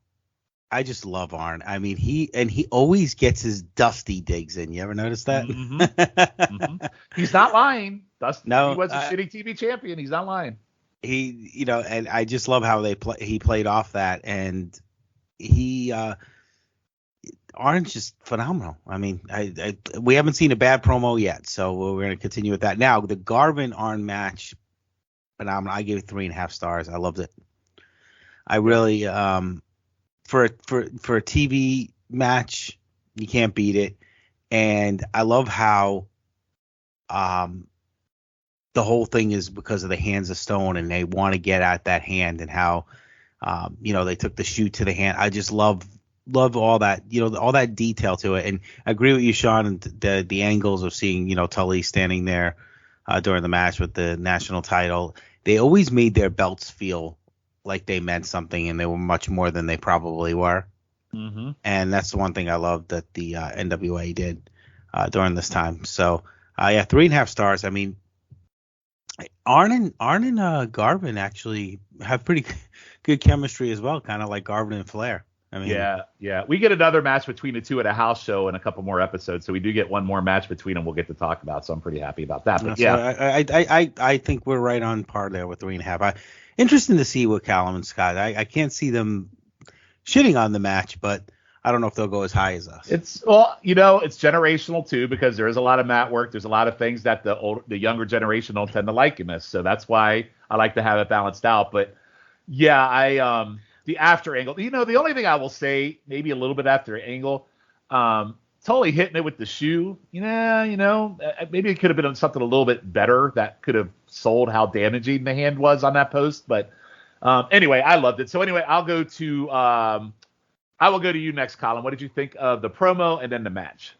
I just love Arn. I mean, he always gets his Dusty digs in. You ever notice that? Mm-hmm. Mm-hmm. He's not lying. Dusty, no, he was a shitty TV champion. He's not lying. And I just love how he played off that, and Arn's just phenomenal. I mean, we haven't seen a bad promo yet, so we're going to continue with that. Now, the Garvin Arn match, phenomenal. I gave it 3.5 stars. I loved it. I really, for a TV match, you can't beat it. And I love how the whole thing is because of the hands of stone, and they want to get at that hand, and how they took the shoe to the hand. I just love all that, all that detail to it. And I agree with you, Sean, and the angles of seeing, Tully standing there during the match with the national title. They always made their belts feel like they meant something, and they were much more than they probably were. Mm-hmm. And that's the one thing I love that the NWA did during this time. So, 3.5 stars. I mean, Arn and Garvin actually have pretty good chemistry as well, kind of like Garvin and Flair. I mean, yeah. We get another match between the two at a house show in a couple more episodes, so we do get one more match between them we'll get to talk about, so I'm pretty happy about that. But I think we're right on par there with 3.5. Interesting to see with Callum and Scott. I can't see them shitting on the match, but I don't know if they'll go as high as us. It's generational too, because there is a lot of mat work. There's a lot of things that the younger generation don't tend to like in this, so that's why I like to have it balanced out. But yeah, the after angle. The only thing I will say, maybe a little bit after angle, totally hitting it with the shoe. Maybe it could have been something a little bit better that could have sold how damaging the hand was on that post. But anyway, I loved it. So anyway, I will go to you next, Colin. What did you think of the promo and then the match?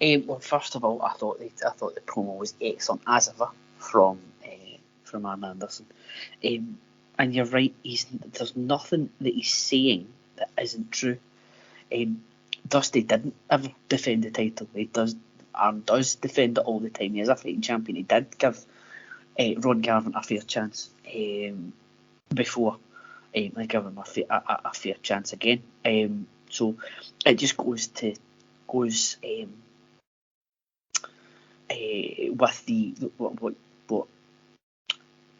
Well, first of all, I thought the promo was excellent as ever from Arn Anderson. And you're right, there's nothing that he's saying that isn't true. Dusty didn't ever defend the title. Arn does defend it all the time. He is a fighting champion. He did give Ron Garvin a fair chance before. I give him a fair chance again. So it just goes with the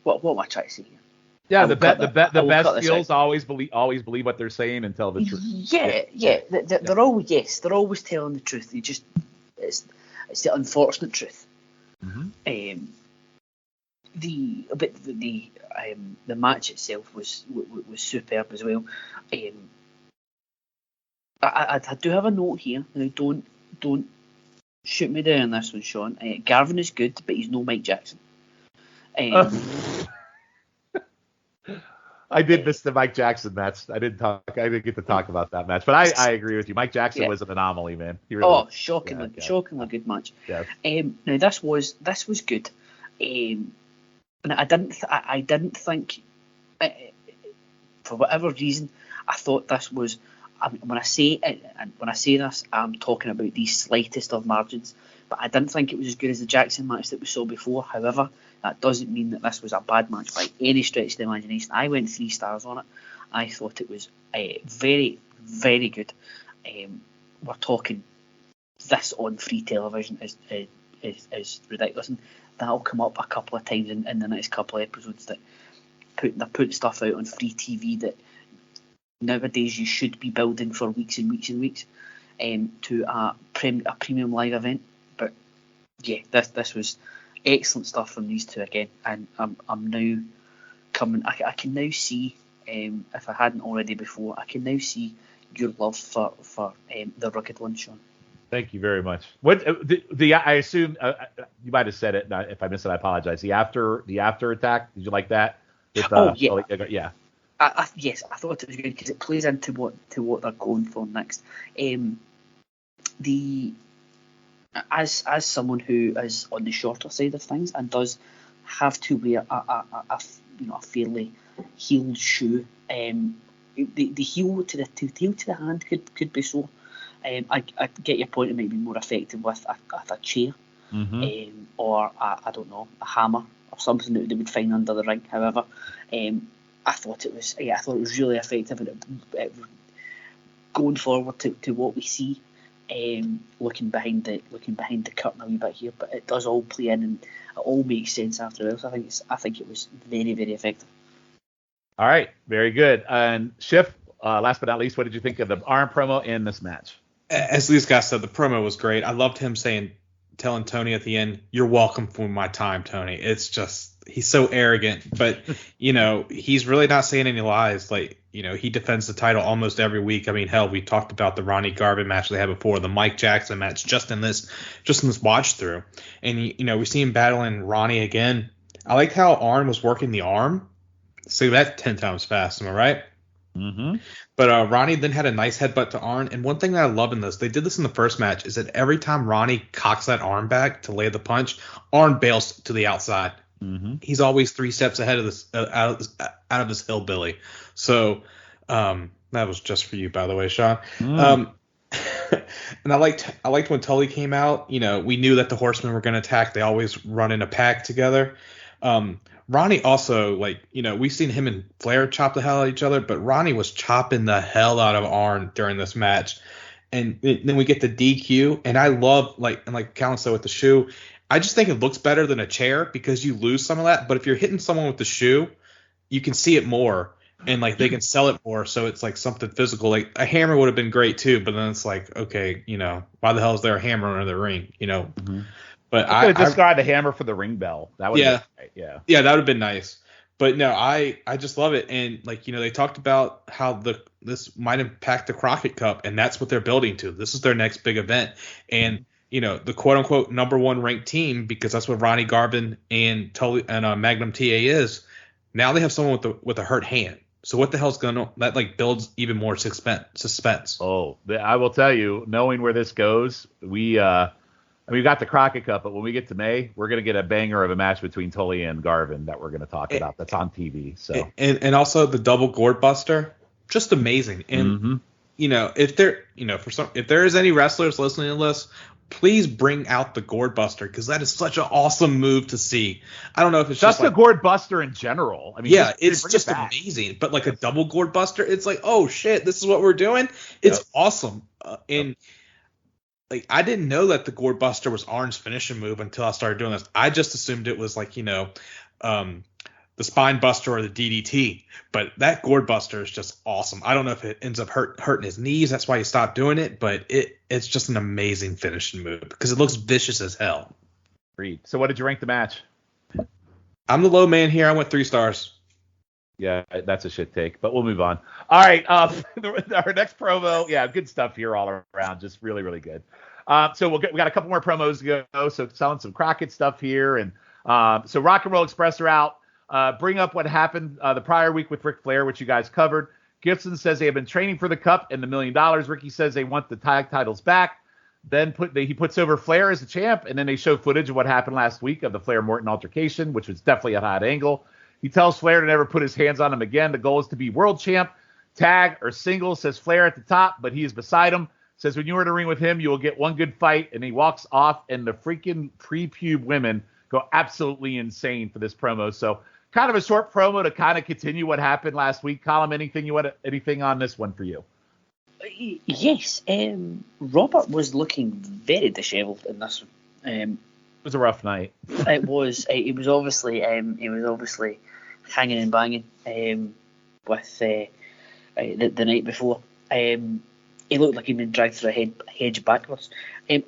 what am I trying to say here? Yeah, the best heels always believe what they're saying and tell the truth. Yeah. They're always telling the truth. It's the unfortunate truth. Mm-hmm. The match itself was superb as well. I do have a note here. Now, don't shoot me down on this one, Sean. Garvin is good, but he's no Mike Jackson. I did miss the Mike Jackson match. I didn't get to talk about that match, but I agree with you. Mike Jackson was an anomaly, man. He really shockingly good match. Yeah. Now this was good. And I didn't think, for whatever reason, I thought this was. When I say this, I'm talking about the slightest of margins. But I didn't think it was as good as the Jackson match that we saw before. However, that doesn't mean that this was a bad match by any stretch of the imagination. I went 3 stars on it. I thought it was very, very good. We're talking this on free television is ridiculous, and that'll come up a couple of times in the next couple of episodes. That they're putting stuff out on free TV that nowadays you should be building for weeks and weeks and weeks to a premium live event. But yeah, this was excellent stuff from these two again, and I'm now coming. I can now see, if I hadn't already before, I can now see your love for the rugged one, Sean. Thank you very much. What I assume you might have said it. If I missed it, I apologize. The after attack. Did you like that? Yeah. Yes, I thought it was good because it plays into what they're going for next. As someone who is on the shorter side of things and does have to wear a fairly heeled shoe, the heel to the hand could be sore. I get your point. It might be more effective with a chair, or I don't know, a hammer or something that they would find under the ring. However, I thought it was really effective, and it going forward to what we see. Looking behind the curtain a wee bit here, but it does all play in and it all makes sense afterwards. I think it was very, very effective. All right, very good. And Schiff, last but not least, what did you think of the Arn promo in this match? As these guys said, the promo was great. I loved him telling Tony at the end, "You're welcome for my time, Tony." It's just, he's so arrogant, but he's really not saying any lies. Like, he defends the title almost every week. I mean, hell, we talked about the Ronnie Garvin match they had before, the Mike Jackson match, just in this watch through. And we see him battling Ronnie again. I liked how Arn was working the arm. Say that 10 times fast, am I right? Mm-hmm. But Ronnie then had a nice headbutt to Arn. And one thing that I love in this, they did this in the first match, is that every time Ronnie cocks that arm back to lay the punch, Arn bails to the outside. Mm-hmm. He's always 3 steps ahead of this out of this hillbilly. So that was just for you, by the way, Sean. And I liked when Tully came out. We knew that the Horsemen were going to attack. They always run in a pack together. Ronnie also, we've seen him and Flair chop the hell out of each other, but Ronnie was chopping the hell out of Arn during this match. And then we get the DQ, and I love, like Callan said with the shoe, I just think it looks better than a chair because you lose some of that. But if you're hitting someone with the shoe, you can see it more, and they can sell it more. So it's like something physical. Like a hammer would have been great too, but then it's like, okay, why the hell is there a hammer under the ring? Mm-hmm. But I could have just got a hammer for the ring bell. That would have been great. Yeah, that would have been nice. But no, I just love it. And they talked about how this might impact the Crockett Cup, and that's what they're building to. This is their next big event. And the quote unquote number 1 ranked team, because that's what Ronnie Garvin and Tully and Magnum TA is. Now they have someone with a hurt hand. So what the hell's going on? That builds even more suspense. Oh, I will tell you, knowing where this goes, we've got the Crockett Cup, but when we get to May, we're going to get a banger of a match between Tully and Garvin that we're going to talk about. That's on TV. So and also the double gourd buster, just amazing. And if there is any wrestlers listening to this, please bring out the gourd buster, because that is such an awesome move to see. I don't know if it's just the gourd buster in general. I mean, it's just amazing. But a double gourd buster, it's like, oh shit, this is what we're doing. It's awesome. And I didn't know that the gourd buster was Arn's finishing move until I started doing this. I just assumed it was the spine buster or the DDT, but that gourd buster is just awesome. I don't know if it ends up hurting his knees. That's why he stopped doing it, but it's just an amazing finishing move because it looks vicious as hell. Agreed. So what did you rank the match? I'm the low man here. I went 3 stars. Yeah, that's a shit take, but we'll move on. All right, our next promo. Yeah, good stuff here all around. Just really, really good. So we got a couple more promos to go. So selling some Crockett stuff here, and so Rock and Roll Express are out. Bring up what happened the prior week with Ric Flair, which you guys covered. Gibson says they have been training for the Cup and the $1 million. Ricky says they want the tag titles back. Then he puts over Flair as the champ, and then they show footage of what happened last week of the Flair-Morton altercation, which was definitely a hot angle. He tells Flair to never put his hands on him again. The goal is to be world champ, tag, or single, says Flair at the top, but he is beside him. Says when you are in a ring with him, you will get one good fight, and he walks off, and the freaking pre-pube women go absolutely insane for this promo. So kind of a short promo to kind of continue what happened last week. Colin, anything on this one for you? Yes. Robert was looking very disheveled in this one. It was a rough night. It was. He was obviously hanging and banging with the night before. He looked like he'd been dragged through a hedge backwards.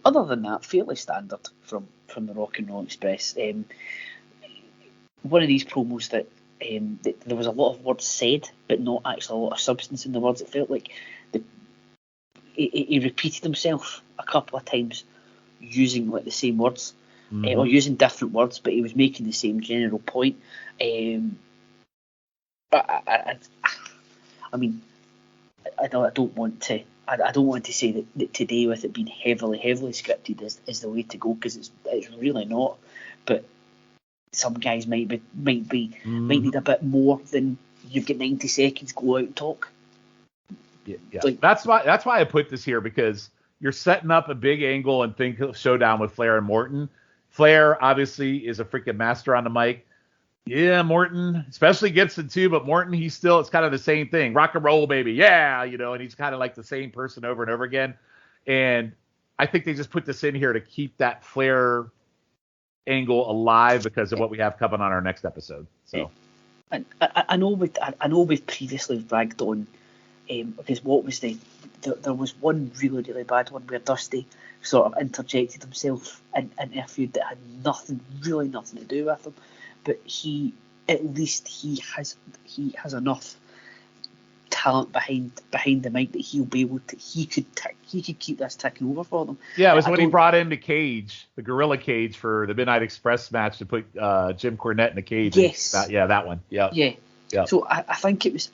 Other than that, fairly standard from the Rock and Roll Express. One of these promos that there was a lot of words said, but not actually a lot of substance in the words. It felt like he repeated himself a couple of times using the same words. Or using different words, but he was making the same general point. I don't want to say that today, with it being heavily scripted, is the way to go, because it's really not. But some guys might need a bit more than you've got 90 seconds. Go out and talk. Yeah. That's why I put this here, because you're setting up a big angle and think showdown with Flair and Morton. Flair obviously is a freaking master on the mic. Yeah, Morton, especially Gibson too, but Morton, it's kind of the same thing. Rock and roll, baby. Yeah, and he's kind of like the same person over and over again. And I think they just put this in here to keep that Flair angle alive because of what we have coming on our next episode. So, and I know we've previously ragged on because what was there was one really, really bad one where Dusty sort of interjected himself in a feud that had nothing to do with him. But at least he has enough talent behind the mic that he'll be able to. He could keep this ticking over for them. Yeah, it was when he brought in the cage, the Gorilla Cage for the Midnight Express match to put Jim Cornette in the cage. Yes. That one. Yeah. Yeah. So I think it was.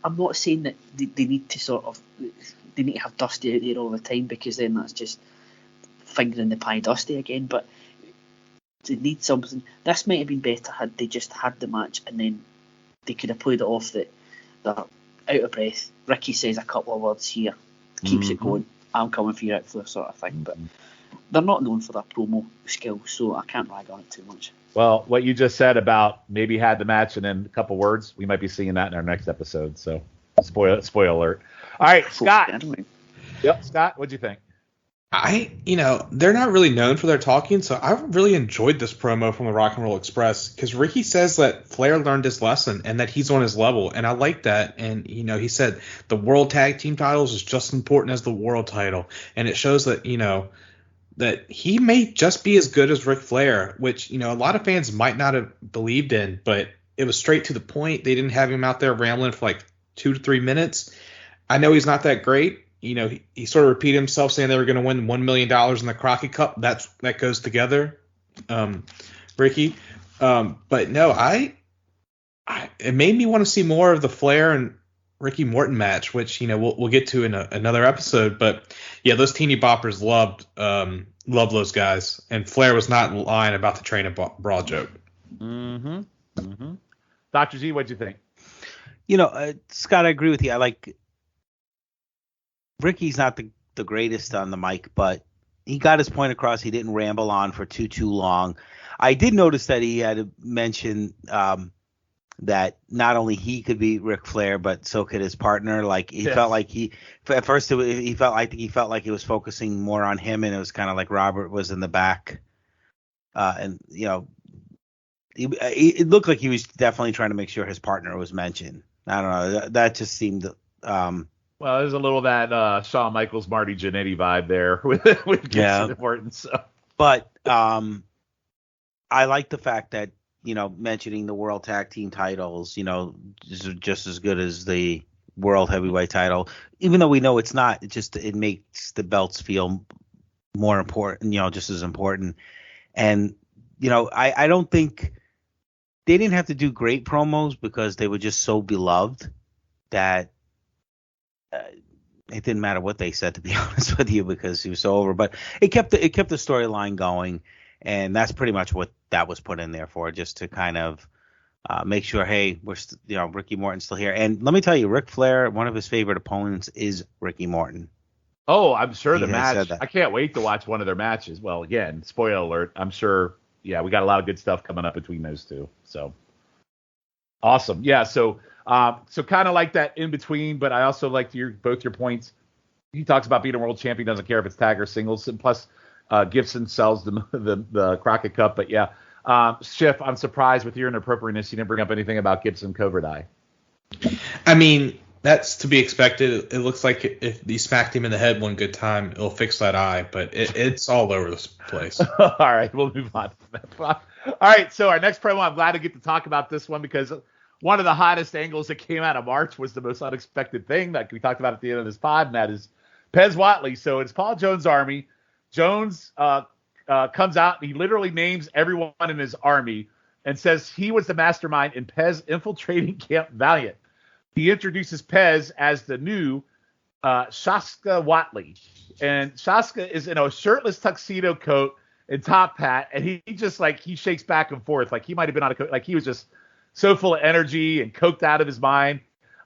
I'm not saying that they need to they need to have Dusty out there all the time, because then that's just fingering the pie Dusty again. But they need something. This might have been better had they just had the match and then they could have played it off that they're out of breath. Ricky says a couple of words here, keeps it going. I'm coming for you, Ric Flair, sort of thing. But they're not known for their promo skills, so I can't rag on it too much. Well, what you just said about maybe had the match and then a couple words, we might be seeing that in our next episode. So, spoiler alert. All right, Scott. Yep, Scott, what'd you think? They're not really known for their talking, so I really enjoyed this promo from the Rock and Roll Express, because Ricky says that Flair learned his lesson and that he's on his level, and I like that. And he said the World Tag Team titles is just as important as the World Title, and it shows that that he may just be as good as Ric Flair, which a lot of fans might not have believed in, but it was straight to the point. They didn't have him out there rambling for like 2 to 3 minutes. I know he's not that great. He sort of repeated himself saying they were going to win $1 million in the Crockett Cup. That goes together, Ricky. But no, it made me want to see more of the Flair and Ricky Morton match, which we'll get to in another episode. But yeah, those teeny boppers loved those guys, and Flair was not lying about the train brawl joke. Dr. Z, what'd you think? Scott, I agree with you. I like. Ricky's not the greatest on the mic, but he got his point across. He didn't ramble on for too long. I did notice that he had to mention that not only he could beat Ric Flair, but so could his partner. Like he felt like at first he felt like he was focusing more on him, and it was kind of like Robert was in the back, and it looked like he was definitely trying to make sure his partner was mentioned. I don't know. That just seemed. Well, there's a little that Shawn Michaels, Marty Jannetty vibe there with Gibson and Morton. So. But I like the fact that mentioning the World Tag Team titles, is just as good as the World Heavyweight title, even though we know it's not. It makes the belts feel more important, just as important. And I don't think they didn't have to do great promos because they were just so beloved that. It didn't matter what they said, to be honest with you, because he was so over. But it kept the storyline going, and that's pretty much what that was put in there for, just to kind of make sure, hey, we're Ricky Morton's still here. And let me tell you, Ric Flair, one of his favorite opponents is Ricky Morton. Oh, I'm sure the match. I can't wait to watch one of their matches. Well, again, spoiler alert. I'm sure. Yeah, we got a lot of good stuff coming up between those two. So awesome. Yeah. So kind of like that in between, but I also like both your points. He talks about being a world champion, doesn't care if it's tag or singles, and plus Gibson sells the Crockett Cup. But yeah, Schiff, I'm surprised with your inappropriateness you didn't bring up anything about Gibson Cobra Eye. I mean, that's to be expected. It looks like if you smacked him in the head one good time, it'll fix that eye, but it's all over this place. All right, we'll move on. All right, so our next promo, I'm glad to get to talk about this one because one of the hottest angles that came out of March was the most unexpected thing that we talked about at the end of this pod, and that is Pez Whatley. So it's Paul Jones' army. Jones comes out, and he literally names everyone in his army and says he was the mastermind in Pez infiltrating Camp Valiant. He introduces Pez as the new Shaska Whatley. And Shaska is in a shirtless tuxedo coat and top hat, and he just he shakes back and forth. Like he might have been on a coat. Like he was just so full of energy and coked out of his mind.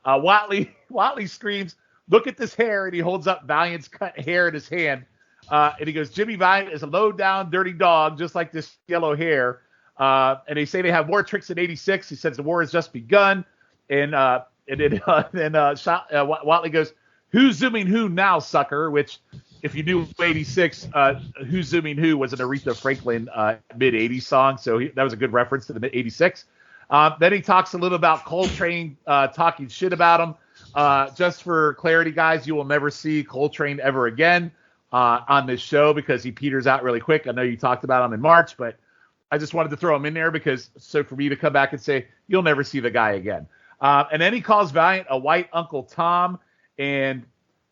Whatley screams, look at this hair, and he holds up Valiant's cut hair in his hand, and he goes, Jimmy Valiant is a low-down, dirty dog, just like this yellow hair. And they say they have more tricks in '86. He says the war has just begun, and then Whatley goes, "Who's zooming who now, sucker?" Which, if you knew '86, "Who's zooming who" was an Aretha Franklin mid '80s song, so that was a good reference to the mid '86. Then he talks a little about Coltrane talking shit about him. Just for clarity, guys, you will never see Coltrane ever again on this show because he peters out really quick. I know you talked about him in March, but I just wanted to throw him in there so for me to come back and say, you'll never see the guy again. And then he calls Valiant a white Uncle Tom. And,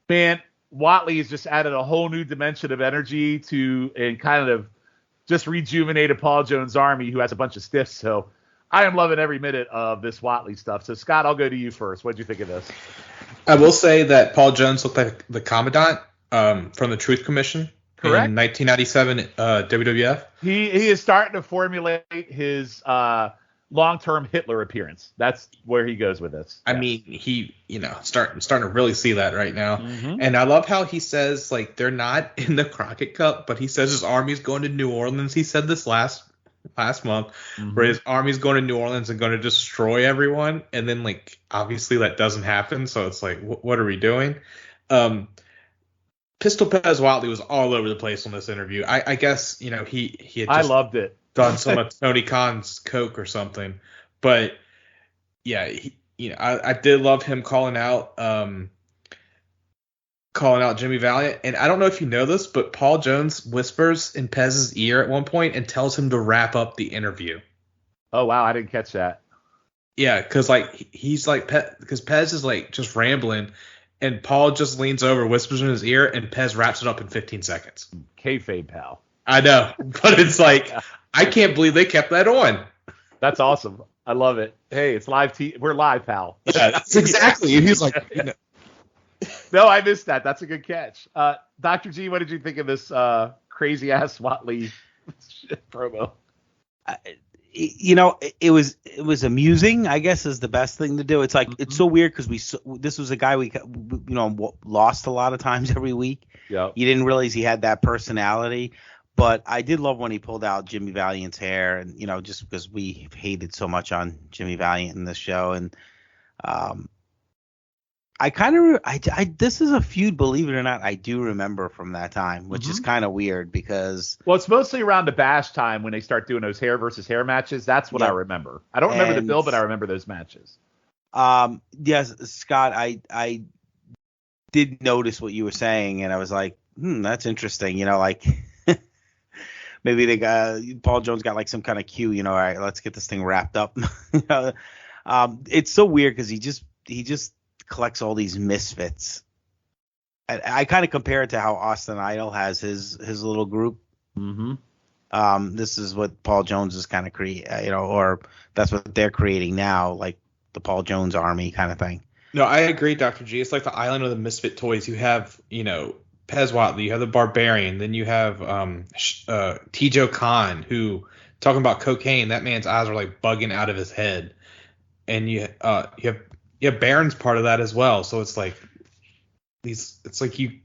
man, Whatley has just added a whole new dimension of energy and kind of just rejuvenated Paul Jones' Army, who has a bunch of stiffs. So I am loving every minute of this Whatley stuff. So, Scott, I'll go to you first. What did you think of this? I will say that Paul Jones looked like the Commandant from the Truth Commission. Correct. In 1997 WWF. He is starting to formulate his long-term Hitler appearance. That's where he goes with this. I mean, he, starting to really see that right now. Mm-hmm. And I love how he says, like, they're not in the Crockett Cup, but he says his army's going to New Orleans. He said this last month, where his army's going to New Orleans and going to destroy everyone. And then, like, obviously that doesn't happen. So it's like, what are we doing? Pistol Pez Whatley was all over the place on this interview. I guess, he had just I loved it. done some of Tony Khan's coke or something. But yeah, I did love him calling out Jimmy Valiant. And I don't know if you know this, but Paul Jones whispers in Pez's ear at one point and tells him to wrap up the interview. Oh wow, I didn't catch that. Yeah, because because Pez is like just rambling. And Paul just leans over, whispers in his ear, and Pez wraps it up in 15 seconds. Kayfabe, pal. I know, but it's like, I can't believe they kept that on. That's awesome. I love it. Hey, it's live. We're live, pal. Yeah, that's exactly. And he's like, No, I missed that. That's a good catch. Dr. G, what did you think of this crazy ass Whatley promo? It was amusing, I guess, is the best thing to do. It's like, it's so weird because this was a guy we lost a lot of times every week. Yeah. You didn't realize he had that personality, but I did love when he pulled out Jimmy Valiant's hair, and just because we hated so much on Jimmy Valiant in this show, and this is a feud, believe it or not, I do remember from that time, which is kind of weird because... Well, it's mostly around the Bash time when they start doing those hair versus hair matches. That's what I remember. I don't remember the bill, but I remember those matches. Yes, Scott, I did notice what you were saying, and I was like, that's interesting. Maybe the guy, Paul Jones got like some kind of cue, all right, let's get this thing wrapped up. It's so weird because he just collects all these misfits. I kind of compare it to how Austin Idol has his little group. Mm-hmm. This is what Paul Jones is kind of or that's what they're creating now, like the Paul Jones army kind of thing. No, I agree, Dr. G. It's like the island of the misfit toys. You have, Pez Whatley, you have the Barbarian, then you have Tijo Khan, who, talking about cocaine, that man's eyes are like bugging out of his head. And you have Baron's part of that as well. So it's like some of you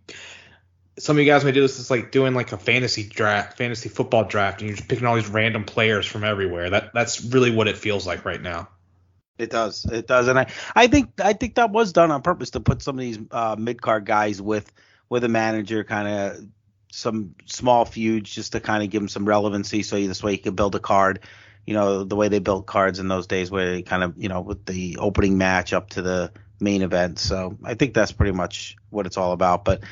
guys may do this. It's like doing like a fantasy football draft, and you're just picking all these random players from everywhere. That's really what it feels like right now. It does, and I think that was done on purpose to put some of these mid card guys with a manager, kind of some small feuds, just to kind of give them some relevancy. So this way you can build a card. The way they built cards in those days, where they kind of, with the opening match up to the main event. So I think that's pretty much what it's all about. But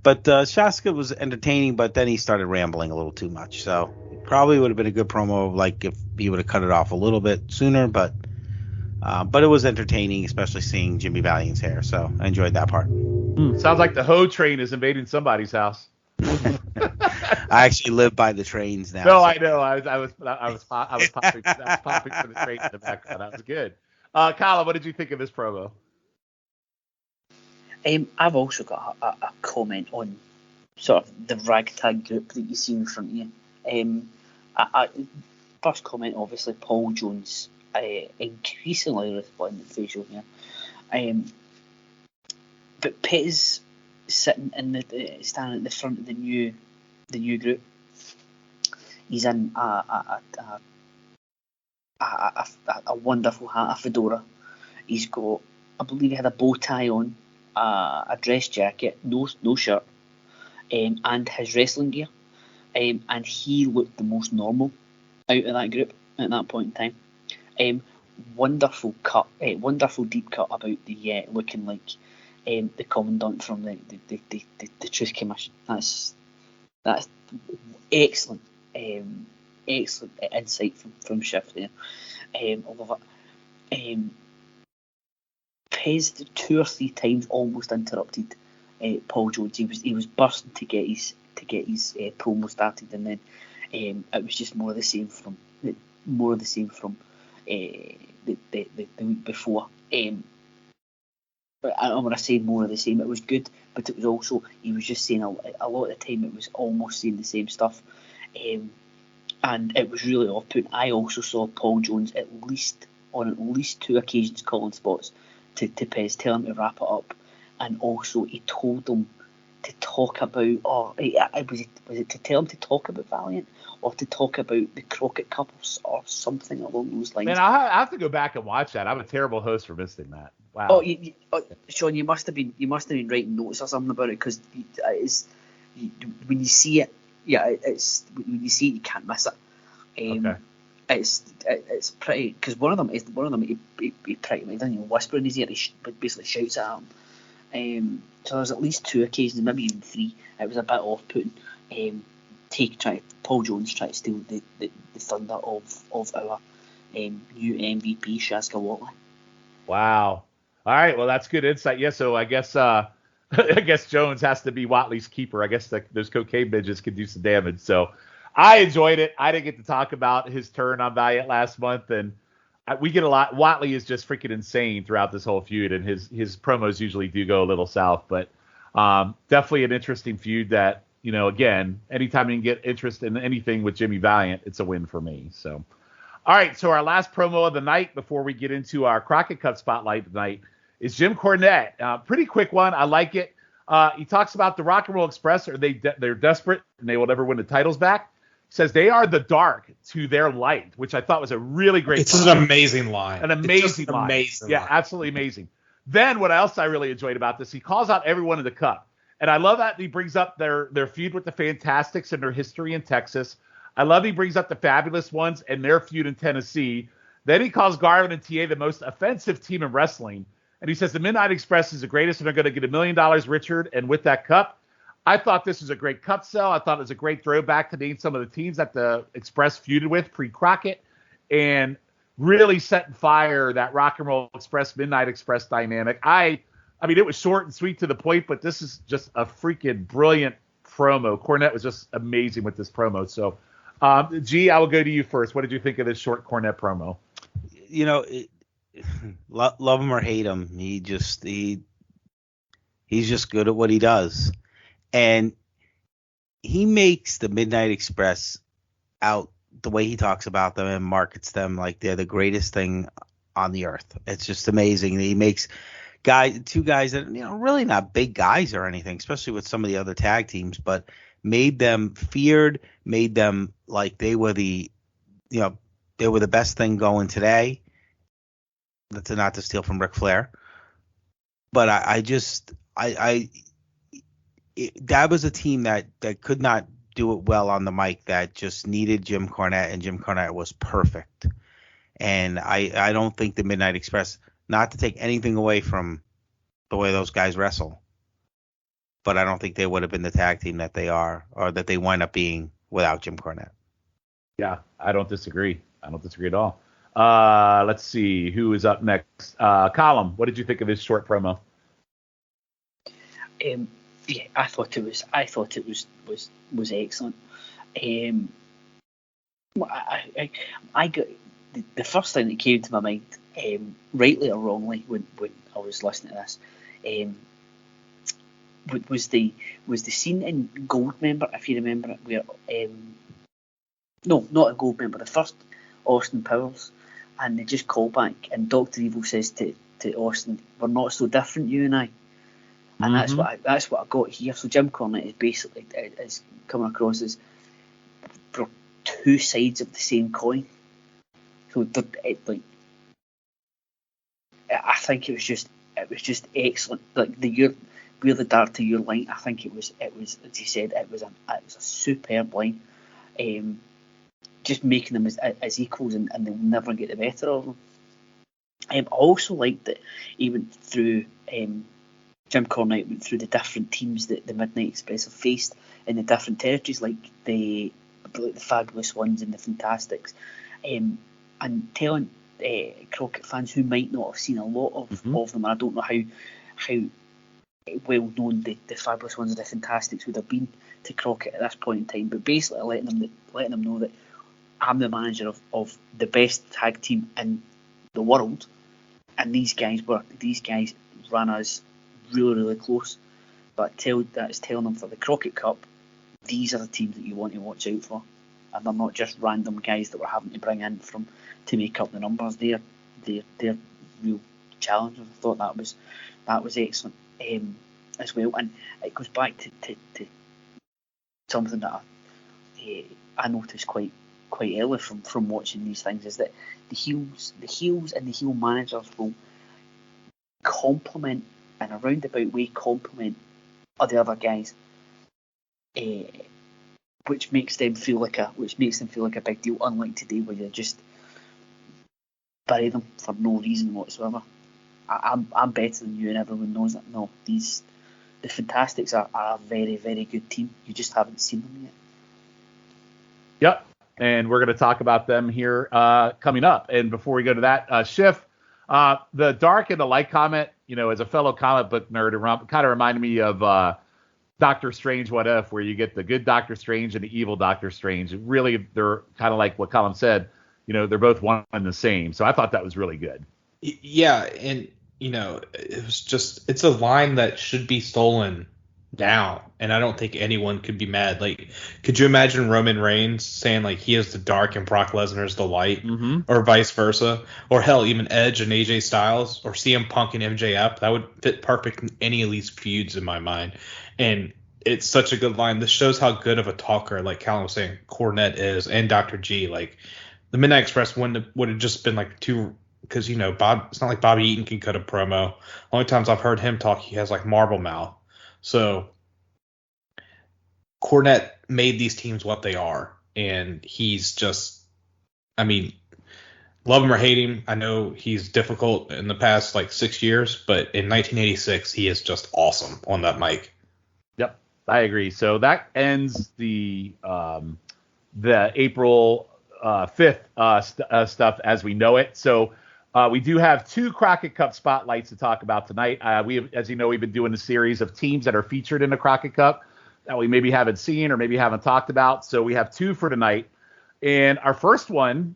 Shaska was entertaining, but then he started rambling a little too much. So it probably would have been a good promo, like if he would have cut it off a little bit sooner. But it was entertaining, especially seeing Jimmy Valiant's hair. So I enjoyed that part. Sounds like the Ho train is invading somebody's house. I actually live by the trains now. No, so. I know. I was popping for the train in the background. That was good. Colin, what did you think of this promo? I've also got a comment on sort of the ragtag group that you see in front of you. First comment, obviously, Paul Jones increasingly resplendent facial hair. But Pitt sitting standing at the front of the new group. He's in a wonderful hat, a fedora. He's got, I believe he had a bow tie on, a dress jacket, no shirt, and his wrestling gear. And he looked the most normal out of that group at that point in time. Wonderful deep cut about the looking like the commandant from the Truth Commission. That's excellent. Excellent insight from Schiff there. I love it. Pez 2 or 3 times almost interrupted Paul Jones. He was bursting to get his promo started, and then it was just more of the same from the week before. But when I say more of the same, it was good, but it was also, he was just saying a lot of the time it was almost saying the same stuff. And it was really off-putting. I also saw Paul Jones on at least 2 occasions calling spots to Pez, tell him to wrap it up, and also he told him to talk about, was it to tell him to talk about Valiant or to talk about the Crockett Cup or something along those lines. Man, I have to go back and watch that. I'm a terrible host for missing that. Wow. Sean, you must have been writing notes or something about it, because when you see it, when you see it, you can't miss it. Okay. It's pretty, because one of them he pretty much doesn't whisper in his ear, but basically shouts at him. So there's at least 2 occasions, maybe even 3. It was a bit off-putting. Paul Jones tried to steal the thunder of our new MVP Shaska Watley. Wow. All right. Well, that's good insight. Yeah. So I guess Jones has to be Watley's keeper. I guess those cocaine midgets could do some damage. So I enjoyed it. I didn't get to talk about his turn on Valiant last month, and we get a lot. Watley is just freaking insane throughout this whole feud, and his promos usually do go a little south, but definitely an interesting feud that, again, anytime you can get interest in anything with Jimmy Valiant, it's a win for me. So, all right. So our last promo of the night before we get into our Crockett Cup Spotlight tonight is Jim Cornette. Pretty quick one. I like it. He talks about the Rock and Roll Express. They're desperate and they will never win the titles back. He says they are the dark to their light, which I thought was a really great It's an amazing line. An amazing line. Yeah, absolutely amazing. Then what else I really enjoyed about this, he calls out everyone in the Cup. And I love that he brings up their feud with the Fantastics and their history in Texas. I love he brings up the Fabulous Ones and their feud in Tennessee. Then he calls Garvin and TA the most offensive team in wrestling. And he says the Midnight Express is the greatest and they're going to get $1 million, Richard. And with that cup, I thought this was a great cup sell. I thought it was a great throwback to name some of the teams that the Express feuded with pre-Crockett, and really setting fire that Rock and Roll Express, Midnight Express dynamic. I mean, it was short and sweet to the point, but this is just a freaking brilliant promo. Cornette was just amazing with this promo. So, G, I will go to you first. What did you think of this short Cornette promo? Love him or hate him, he's just good at what he does. And he makes the Midnight Express out the way he talks about them and markets them like they're the greatest thing on the earth. It's just amazing. He makes two guys that, really not big guys or anything, especially with some of the other tag teams, but made them feared, made them like they were the best thing going today. That's not to steal from Ric Flair. But that was a team that could not do it well on the mic, that just needed Jim Cornette, and Jim Cornette was perfect. And I don't think the Midnight Express, not to take anything away from the way those guys wrestle, but I don't think they would have been the tag team that they are, or that they wind up being without Jim Cornette. Yeah, I don't disagree. At all. Let's see who is up next. Colin, what did you think of his short promo? Yeah, I thought it was excellent. I got the first thing that came to my mind, rightly or wrongly, when I was listening to this, was the scene in Goldmember, if you remember it, where no, not a Goldmember, the first Austin Powers, and they just call back, and Dr. Evil says to Austin, "We're not so different, you and I." And that's what I got here. So Jim Cornette is basically is coming across as two sides of the same coin. So I think it was just excellent. Like where the dart to your line, I think it was as you said, it was a superb line. Just making them as equals, and they'll never get the better of them. I also liked that he went through. Jim Cornette went through the different teams that the Midnight Express have faced in the different territories, like the Fabulous Ones and the Fantastics, and telling Crockett fans who might not have seen a lot of them, and I don't know how well known the Fabulous Ones and the Fantastics would have been to Crockett at this point in time, but basically letting them know that I'm the manager of the best tag team in the world, and these guys ran us really, really close. But that's telling them for the Crockett Cup, these are the teams that you want to watch out for, and they're not just random guys that we're having to bring in to make up the numbers. They're real challengers. I thought that was excellent as well, and it goes back to something that I noticed quite early from watching these things, is that the heels and the heel managers will complement in a roundabout way the other guys, which makes them feel like a big deal. Unlike today, where you just bury them for no reason whatsoever. I'm better than you, and everyone knows that. No, the Fantastics are a very, very good team. You just haven't seen them yet. Yep, and we're going to talk about them here coming up. And before we go to that, Schiff, the dark and the light comment, as a fellow comic book nerd, it kind of reminded me of Doctor Strange What If, where you get the good Doctor Strange and the evil Doctor Strange. Really, they're kind of like what Colin said, they're both one and the same. So I thought that was really good. Yeah, and, it was just, it's a line that should be stolen now, and I don't think anyone could be mad. Like, could you imagine Roman Reigns saying, like, he is the dark and Brock Lesnar is the light, or vice versa? Or hell, even Edge and AJ Styles, or CM Punk and MJF? That would fit perfect in any of these feuds in my mind. And it's such a good line. This shows how good of a talker, like Callum was saying, Cornette is, and Dr. G. Like, the Midnight Express would have just been like two, because, it's not like Bobby Eaton can cut a promo. Only times I've heard him talk, he has like marble mouth. So Cornette made these teams what they are, and he's just, love him or hate him, I know he's difficult in the past like 6 years, but in 1986 he is just awesome on that mic. Yep, I agree. So that ends the April 5th stuff as we know it. So we do have two Crockett Cup spotlights to talk about tonight. As you know, we've been doing a series of teams that are featured in the Crockett Cup that we maybe haven't seen or maybe haven't talked about. So we have two for tonight. And our first one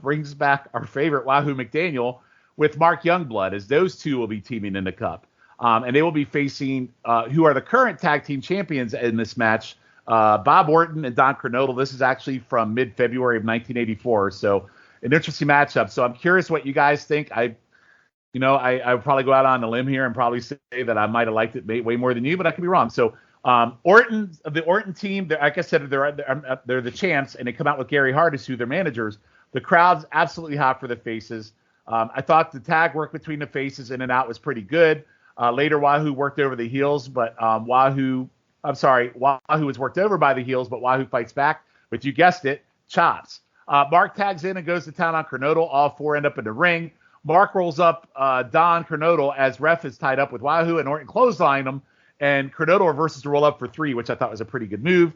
brings back our favorite Wahoo McDaniel with Mark Youngblood, as those two will be teaming in the Cup. And they will be facing who are the current tag team champions in this match, Bob Orton and Don Kernodle. This is actually from mid-February of 1984. So an interesting matchup. So I'm curious what you guys think. I would probably go out on a limb here and probably say that I might have liked it way more than you, but I could be wrong. So the Orton team, like I said, they're the champs, and they come out with Gary Hart as who their managers. The crowd's absolutely hot for the faces. I thought the tag work between the faces in and out was pretty good. Later, Wahoo worked over the heels, but Wahoo was worked over by the heels, but Wahoo fights back. But you guessed it, chops. Mark tags in and goes to town on Kernodle. All four end up in the ring. Mark rolls up Don Kernodle as ref is tied up with Wahoo, and Orton clothesline him, and Kernodle reverses to roll up for 3, which I thought was a pretty good move.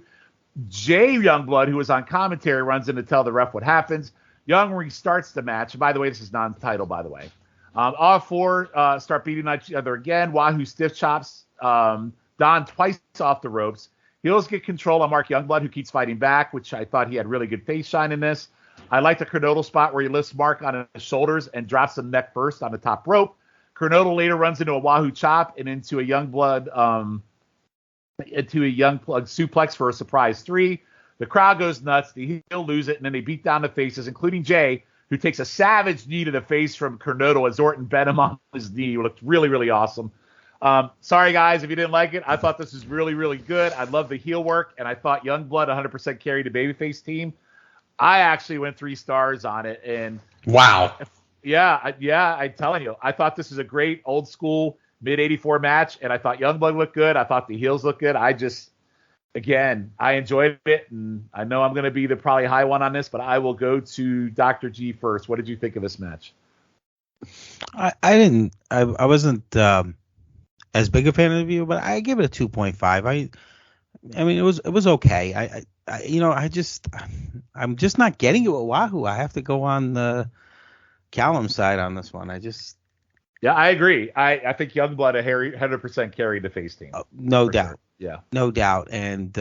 Jay Youngblood, who was on commentary, runs in to tell the ref what happens. Young restarts the match. By the way, this is non-title, by the way. All four start beating each other again. Wahoo stiff chops Don twice off the ropes. Heels get control on Mark Youngblood, who keeps fighting back, which I thought he had really good face shine in this. I like the Kernodle spot where he lifts Mark on his shoulders and drops him neck first on the top rope. Kernodle later runs into a Wahoo chop and into a Youngblood suplex for a surprise 3. The crowd goes nuts. The heel lose it, and then they beat down the faces, including Jay, who takes a savage knee to the face from Kernodle as Orton bent him on his knee. It looked really, really awesome. Sorry, guys, if you didn't like it. I thought this was really, really good. I love the heel work, and I thought Youngblood 100% carried the babyface team. I actually went 3 stars on it, and Wow. I'm telling you, I thought this was a great old school mid-'84 match, and I thought Youngblood looked good. I thought the heels looked good. I enjoyed it, and I know I'm going to be the probably high one on this, but I will go to Dr. G first. What did you think of this match? I wasn't as big a fan of you, but I give it a 2.5. I mean, it was okay. I'm just not getting it with Wahoo. I have to go on the Callum side on this one. Yeah, I agree. I think Youngblood 100% carried the face team. No doubt. Sure. Yeah. No doubt. And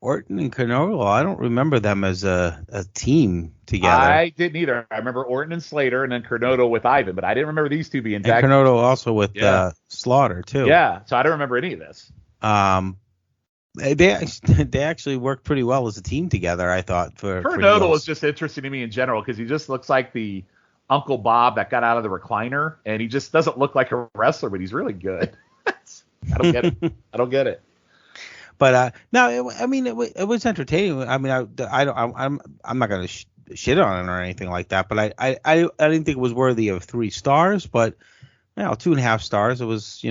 Orton and Kernodle, I don't remember them as a team together. I didn't either. I remember Orton and Slater and then Kernodle with Ivan, but I didn't remember these two being tag. And Kernodle also with Slaughter, too. Yeah, so I don't remember any of this. They actually worked pretty well as a team together, I thought. Kernodle is just interesting to me in general because he just looks like the Uncle Bob that got out of the recliner, and he just doesn't look like a wrestler, but he's really good. I don't get it. But no, it was entertaining. I mean, I'm not gonna shit on it or anything like that. But I didn't think it was worthy of 3 stars. But 2.5 stars. It was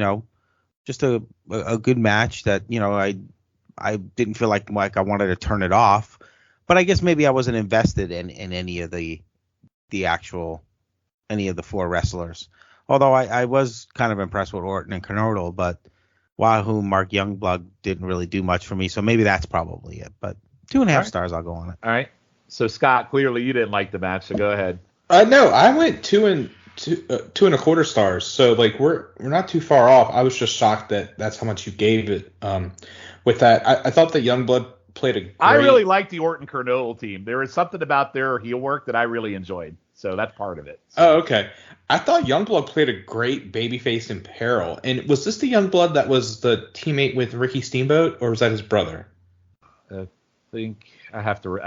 just a good match that I didn't feel like I wanted to turn it off. But I guess maybe I wasn't invested in any of the any of the 4 wrestlers. Although I was kind of impressed with Orton and Kernodle, but Wahoo Mark Youngblood didn't really do much for me, so maybe that's probably it. But 2.5 stars, I'll go on it. All right. So Scott, clearly you didn't like the match, so go ahead. No, I went 2.25 stars. So we're not too far off. I was just shocked that that's how much you gave it. With that, I thought that Youngblood played a great... I really liked the Orton Kernodle team. There was something about their heel work that I really enjoyed. So that's part of it. Oh, okay. I thought Youngblood played a great babyface in Peril. And was this the Youngblood that was the teammate with Ricky Steamboat, or was that his brother? I think I have to.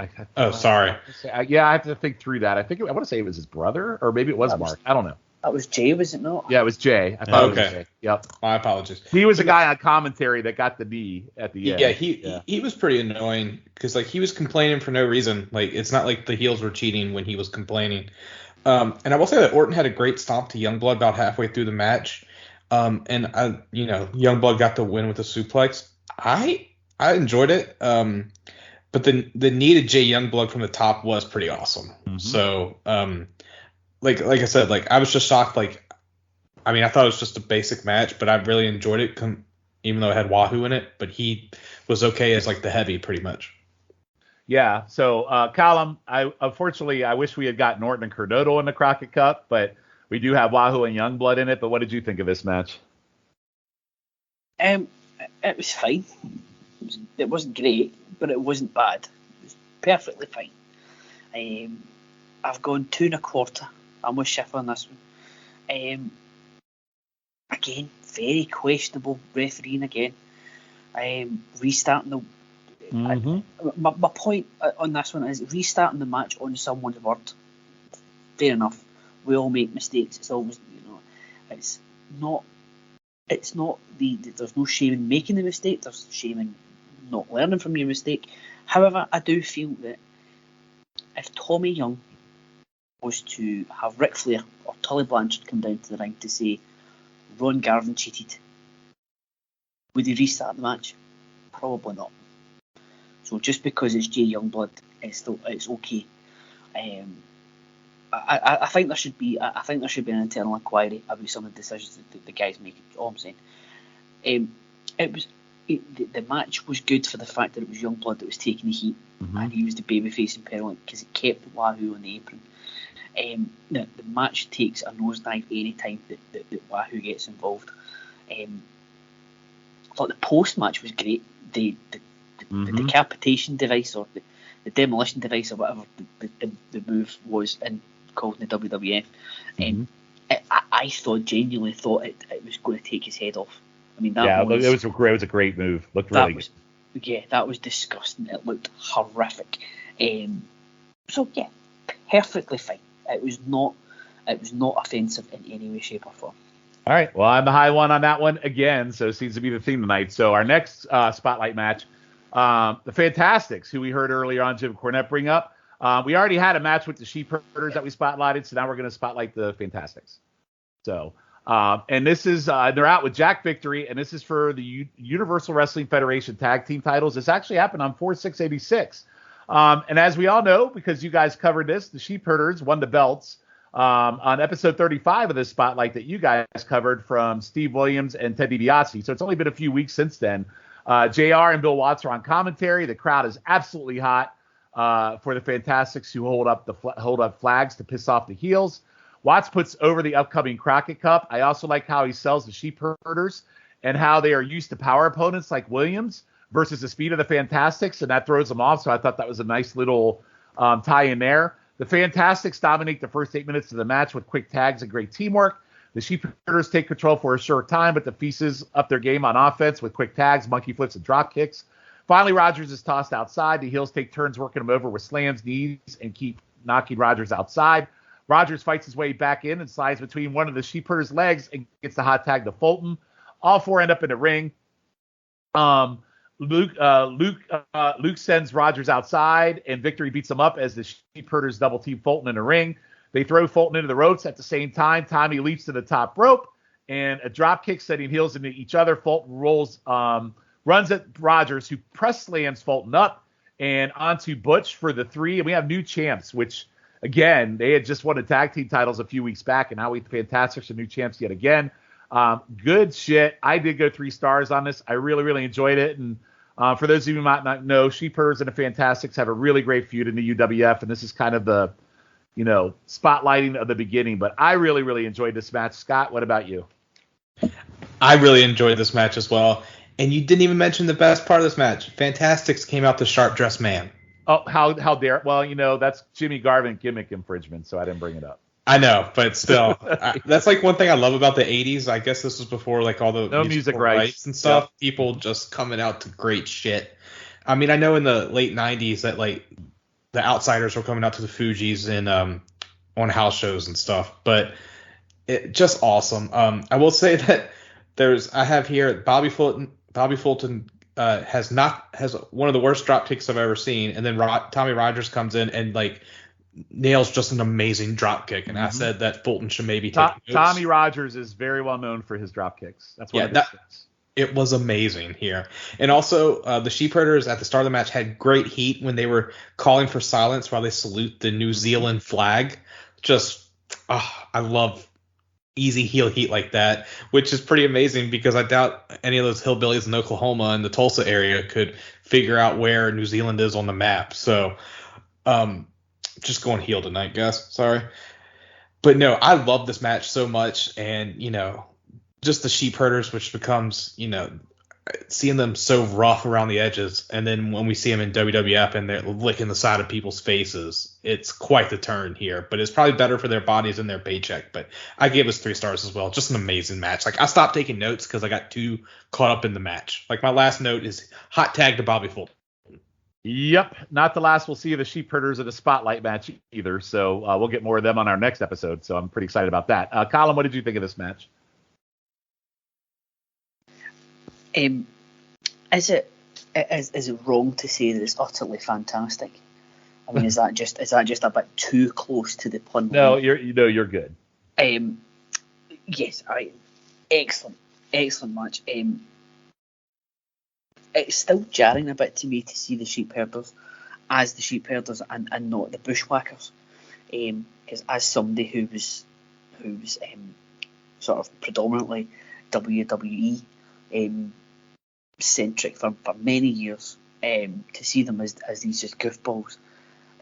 Sorry. I have to think through that. I want to say it was his brother, or maybe it was Mark. I don't know. That was Jay, was it not? Yeah, it was Jay. I thought it was Jay. Yep. My apologies. He was the guy on commentary that got the knee at the end. Yeah, he was pretty annoying because he was complaining for no reason. It's not like the heels were cheating when he was complaining. And I will say that Orton had a great stomp to Youngblood about halfway through the match. And Youngblood got the win with a suplex. I enjoyed it. But the knee to Jay Youngblood from the top was pretty awesome. Mm-hmm. So, like I said, I was just shocked. I thought it was just a basic match, but I really enjoyed it, even though it had Wahoo in it. But he was okay as the heavy, pretty much. Yeah. So, Callum, unfortunately, I wish we had gotten Orton and Kernodle in the Crockett Cup, but we do have Wahoo and Youngblood in it. But what did you think of this match? It was fine. It wasn't great, but it wasn't bad. It was perfectly fine. I've gone 2.25. I'm with Schiff on this one. Again, very questionable refereeing again. Restarting the... Mm-hmm. My point on this one is restarting the match on someone's word. Fair enough. We all make mistakes. It's always, it's not there's no shame in making the mistake. There's shame in not learning from your mistake. However, I do feel that if Tommy Young was to have Ric Flair or Tully Blanchard come down to the ring to say Ron Garvin cheated, would he restart the match? Probably not. So just because it's Jay Youngblood, it's okay. I think there should be an internal inquiry about some of the decisions that the guys make. All I'm saying. The match was good for the fact that it was Youngblood that was taking the heat, and he was the babyface in Peril because it kept Wahoo on the apron. The match takes a nosedive any time that Wahoo gets involved. I thought the post match was great. The decapitation device or the demolition device or whatever the move was called in the WWF. I genuinely thought it was going to take his head off. I mean, it was a great move. Looked really good. Yeah, that was disgusting. It looked horrific. So yeah, perfectly fine. It was not offensive in any way, shape, or form. All right. Well, I'm the high one on that one again, so it seems to be the theme tonight. So our next spotlight match, the Fantastics, who we heard earlier on Jim Cornette bring up. We already had a match with the Sheepherders that we spotlighted, so now we're going to spotlight the Fantastics. So, and this is, they're out with Jack Victory, and this is for the Universal Wrestling Federation Tag Team titles. This actually happened on 4/6/86. And as we all know, because you guys covered this, the Sheepherders won the belts on episode 35 of this spotlight that you guys covered from Steve Williams and Ted DiBiase. So it's only been a few weeks since then. JR and Bill Watts are on commentary. The crowd is absolutely hot for the Fantastics, who hold up flags to piss off the heels. Watts puts over the upcoming Crockett Cup. I also like how he sells the Sheepherders and how they are used to power opponents like Williams versus the speed of the Fantastics, and that throws them off. So I thought that was a nice little tie in there. The Fantastics dominate the first 8 minutes of the match with quick tags and great teamwork. The Sheepherders take control for a short time, but the Feasts up their game on offense with quick tags, monkey flips, and drop kicks. Finally, Rogers is tossed outside. The heels take turns working him over with slams, knees, and keep knocking Rogers outside. Rogers fights his way back in and slides between one of the Sheepherders' legs and gets the hot tag to Fulton. All four end up in the ring. Luke sends Rogers outside, and Victory beats him up as the Sheepherders double team Fulton in the ring. They throw Fulton into the ropes at the same time. Tommy leaps to the top rope, and a drop kick setting heels into each other. Fulton runs at Rogers, who press slams Fulton up and onto Butch for the 3. And we have new champs, which, again, they had just won the tag team titles a few weeks back, and now we the Fantastics are new champs yet again. Good shit. I did go 3 stars on this. I really, really enjoyed it. And for those of you who might not know, Sheepherders and the Fantastics have a really great feud in the UWF, and this is kind of the, spotlighting of the beginning. But I really, really enjoyed this match. Scott, what about you? I really enjoyed this match as well. And you didn't even mention the best part of this match. Fantastics came out the sharp-dressed man. Oh, how dare? Well, that's Jimmy Garvin gimmick infringement, so I didn't bring it up. I know, but still, that's like one thing I love about the 80s. I guess this was before like all the music rights and stuff. Yep. People just coming out to great shit. I mean, I know in the late 90s that like the Outsiders were coming out to the Fugees and on house shows and stuff, but it just awesome. I will say that I have here Bobby Fulton has one of the worst drop kicks I've ever seen, and then Tommy Rogers comes in and like nails just an amazing drop kick, and I said that Fulton should maybe take notes. Tommy Rogers is very well known for his drop kicks. That's what it was amazing here. And also the Sheepherders at the start of the match had great heat when they were calling for silence while they salute the New Zealand flag. Just I love easy heel heat like that, which is pretty amazing because I doubt any of those hillbillies in Oklahoma and the Tulsa area could figure out where New Zealand is on the map. So just going heel tonight, guys. Sorry. But no, I love this match so much. And, just the Sheepherders, which becomes, seeing them so rough around the edges. And then when we see them in WWF and they're licking the side of people's faces, it's quite the turn here. But it's probably better for their bodies and their paycheck. But I gave us 3 stars as well. Just an amazing match. Like, I stopped taking notes because I got too caught up in the match. Like, my last note is hot tag to Bobby Fulton. Yep, not the last we'll see of the Sheepherders at a spotlight match either. So we'll get more of them on our next episode. So I'm pretty excited about that. Colin, what did you think of this match? Is it wrong to say that it's utterly fantastic? I mean, is that just a bit too close to the pun? No, you're good. Yes, all right. Excellent match. It's still jarring a bit to me to see the Sheepherders as the Sheepherders and not the Bushwhackers. Because as somebody who was sort of predominantly WWE centric for many years, to see them as these just goofballs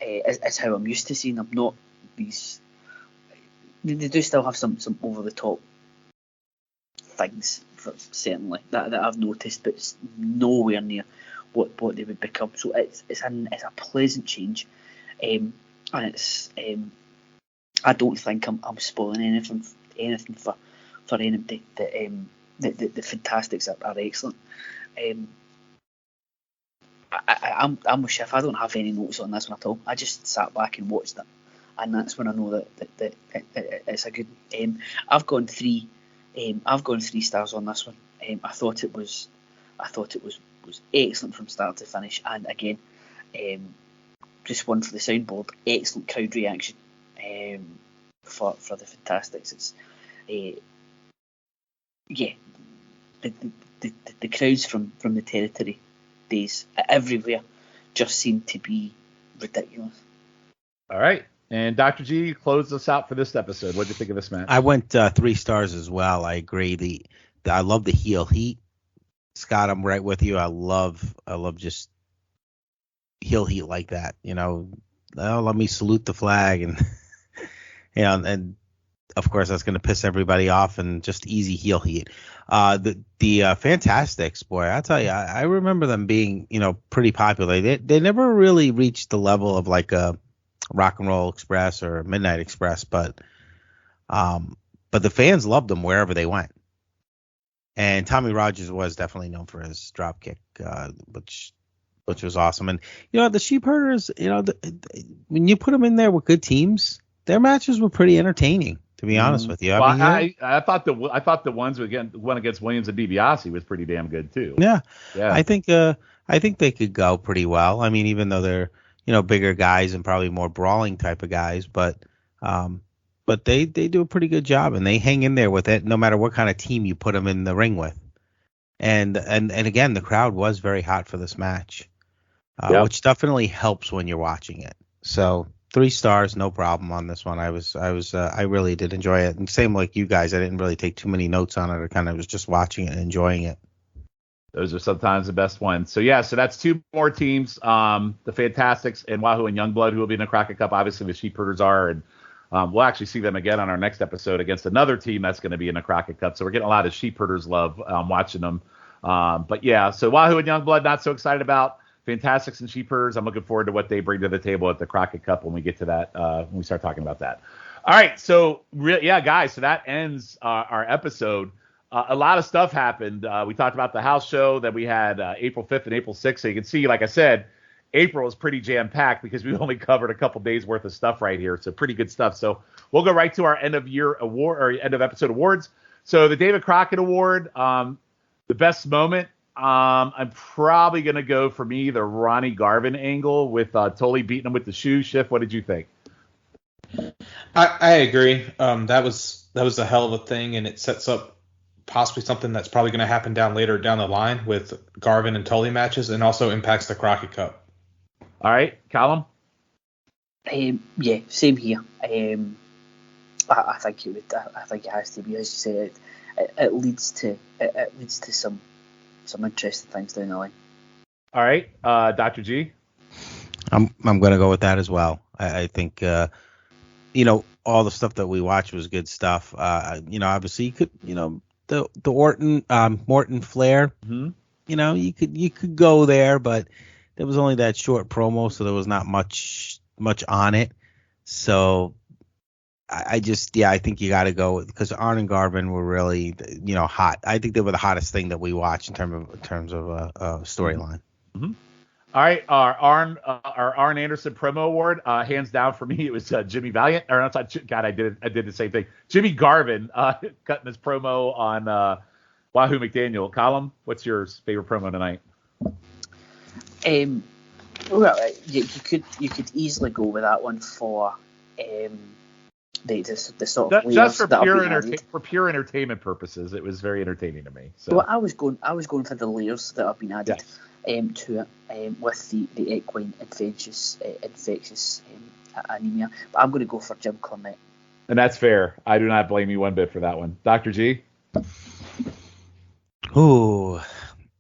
is how I'm used to seeing them. Not these. They do still have some over the top things, certainly that I've noticed, but it's nowhere near what they would become. So it's a pleasant change, and it's I don't think I'm spoiling anything for anybody. The Fantastics are excellent. I'm with Schiff. I don't have any notes on this one at all. I just sat back and watched it, and that's when I know that it's a good. I've gone 3 I've gone 3 stars on this one. I thought it was excellent from start to finish, and again, just one for the soundboard. Excellent crowd reaction for the Fantastics. It's the crowds from the territory days everywhere just seem to be ridiculous. All right. And Dr. G, close us out for this episode. What did you think of this match? I went 3 stars as well. I agree. I love the heel heat. Scott, I'm right with you. I love just heel heat like that. Let me salute the flag, and and of course that's going to piss everybody off, and just easy heel heat. The Fantastics, boy, I tell you, I remember them being pretty popular. They never really reached the level of like a Rock and Roll Express or Midnight Express, but the fans loved them wherever they went. And Tommy Rogers was definitely known for his drop kick, which was awesome. And the Sheepherders, when you put them in there with good teams, their matches were pretty entertaining, to be honest with you. I thought the ones one against Williams and DiBiase was pretty damn good too. Yeah. I think they could go pretty well. I mean, even though they're bigger guys and probably more brawling type of guys, but they do a pretty good job, and they hang in there with it no matter what kind of team you put them in the ring with. And again, the crowd was very hot for this match, which definitely helps when you're watching it. So 3 stars, no problem on this one. I really did enjoy it, and same like you guys, I didn't really take too many notes on it. I kind of was just watching it and enjoying it. Those are sometimes the best ones. So so that's 2 more teams, the Fantastics and Wahoo and Youngblood, who will be in the Crockett Cup. Obviously, the Sheepherders are, and we'll actually see them again on our next episode against another team that's going to be in the Crockett Cup. So we're getting a lot of Sheepherders love watching them. So Wahoo and Youngblood, not so excited about. Fantastics and Sheepherders, I'm looking forward to what they bring to the table at the Crockett Cup when we get to that, when we start talking about that. All right, so guys, so that ends our episode. A lot of stuff happened. We talked about the house show that we had April 5th and April 6th. So you can see, like I said, April is pretty jam-packed because we only covered a couple days worth of stuff right here. So pretty good stuff. So we'll go right to our end of year award or end of episode awards. So the David Crockett Award, the best moment. I'm probably going to go for me the Ronnie Garvin angle with Tully beating him with the shoe. Schiff, what did you think? I agree. That was a hell of a thing, and it sets up possibly something that's probably going to happen later down the line with Garvin and Tully matches, and also impacts the Crockett Cup. All right, Callum? Same here. I think it would. I think it has to be, as you say. It leads to some interesting things down the line. All right, Dr. G? I'm going to go with that as well. I think all the stuff that we watched was good stuff. Obviously you could the Orton Morton Flair. Mm-hmm. You could go there, but there was only that short promo, so there was not much on it. So I think you got to go because Arn and Garvin were really hot. I think they were the hottest thing that we watched in terms of storyline. Mm-hmm. All right, our Arn Anderson promo award, hands down for me, it was Jimmy Valiant. Or not, God, I did the same thing. Jimmy Garvin cutting his promo on Wahoo McDaniel. Colum, what's your favorite promo tonight? Well, you could easily go with that one for the sort of just for pure entertainment purposes. It was very entertaining to me. So. Well, I was going for the layers that have been added. Yes. To it with the equine infectious anemia, but I'm going to go for Jim Cornette. And that's fair. I do not blame you one bit for that one. Dr. G? Ooh,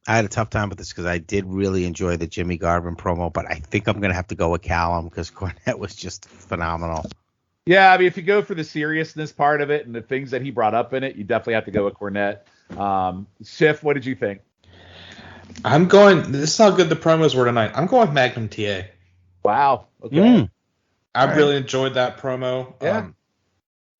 I had a tough time with this because I did really enjoy the Jimmy Garvin promo, but I think I'm going to have to go with Callum because Cornette was just phenomenal. Yeah, I mean, if you go for the seriousness part of it and the things that he brought up in it, you definitely have to go with Cornette. Schiff, what did you think? This is how good the promos were tonight. I'm going with Magnum TA. Wow. Okay. I really enjoyed that promo. Yeah.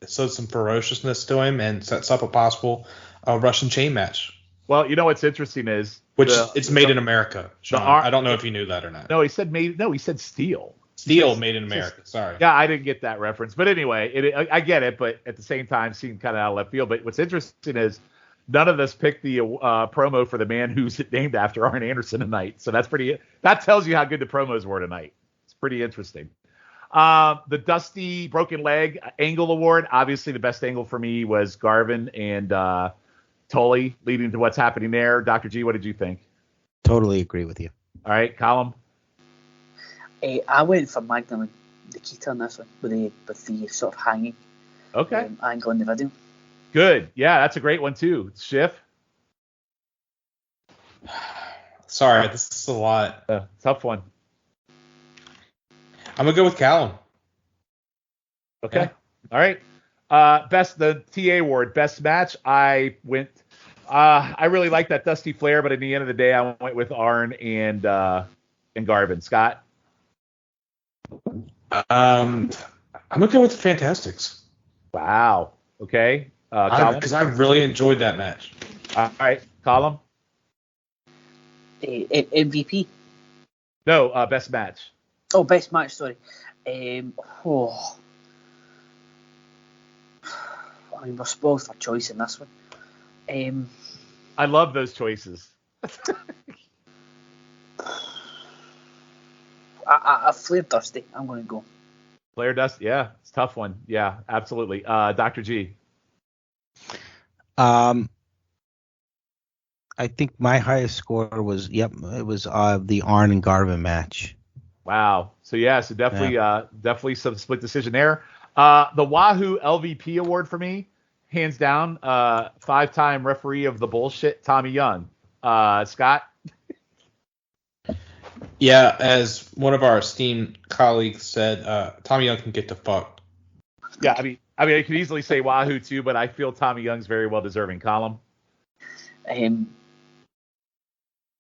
It showed some ferociousness to him and sets up a possible Russian chain match. Well, what's interesting is it's made in America. Sean, I don't know if you knew that or not. No, he said made. No, he said steel. Steel made in America. Sorry. Yeah, I didn't get that reference. But anyway, I get it, but at the same time, seemed kind of out of left field. But what's interesting is none of us picked the promo for the man who's named after Arn Anderson tonight. So that tells you how good the promos were tonight. It's pretty interesting. The Dusty Broken Leg Angle Award, obviously the best angle for me was Garvin and Tully, leading to what's happening there. Dr. G, what did you think? Totally agree with you. All right, Column. I went for Magnum and Nikita on this one with the sort of hanging angle in the video. Good. Yeah, that's a great one too. Schiff. Sorry, this is a lot. Tough one. I'm gonna go with Callum. Okay. Yeah. All right. The TA award, best match. I really like that Dusty Flair, but at the end of the day, I went with Arn and Garvin. Scott. I'm gonna go with the Fantastics. Wow. Okay. Because I really enjoyed that match. All right. Column. MVP. No. Best match. Oh, best match. Sorry. I mean, we're spoiled for choice in this one. I love those choices. I Flair Dusty. I'm going to go. Flair Dusty. Yeah, it's a tough one. Yeah, absolutely. Dr. G. I think my highest score was the Arn and Garvin match. Wow. So definitely some split decision there. The Wahoo LVP award for me, hands down, 5-time referee of the bullshit, Tommy Young. Scott. Yeah, as one of our esteemed colleagues said, Tommy Young can get the fuck. Yeah, I mean, I could easily say Wahoo too, but I feel Tommy Young's very well deserving. Column.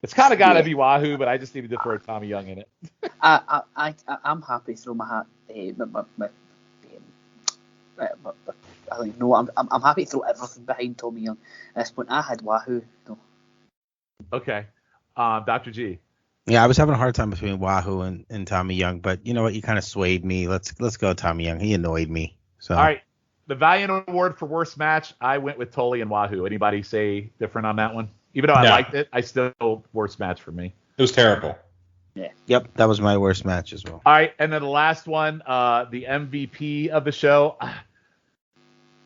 It's kind of got to be Wahoo, but I just needed to throw Tommy Young in it. I'm happy to throw my hat. I don't know. I'm happy to throw everything behind Tommy Young. At this point, I had Wahoo. No. Okay. Dr. G. Yeah, I was having a hard time between Wahoo and Tommy Young, but you know what? You kind of swayed me. Let's go Tommy Young. He annoyed me. So. All right. The Valiant Award for worst match, I went with Tully and Wahoo. Anybody say different on that one? Even though I liked it, I still worst match for me. It was terrible. Yeah. Yep, that was my worst match as well. All right, and then the last one, the MVP of the show.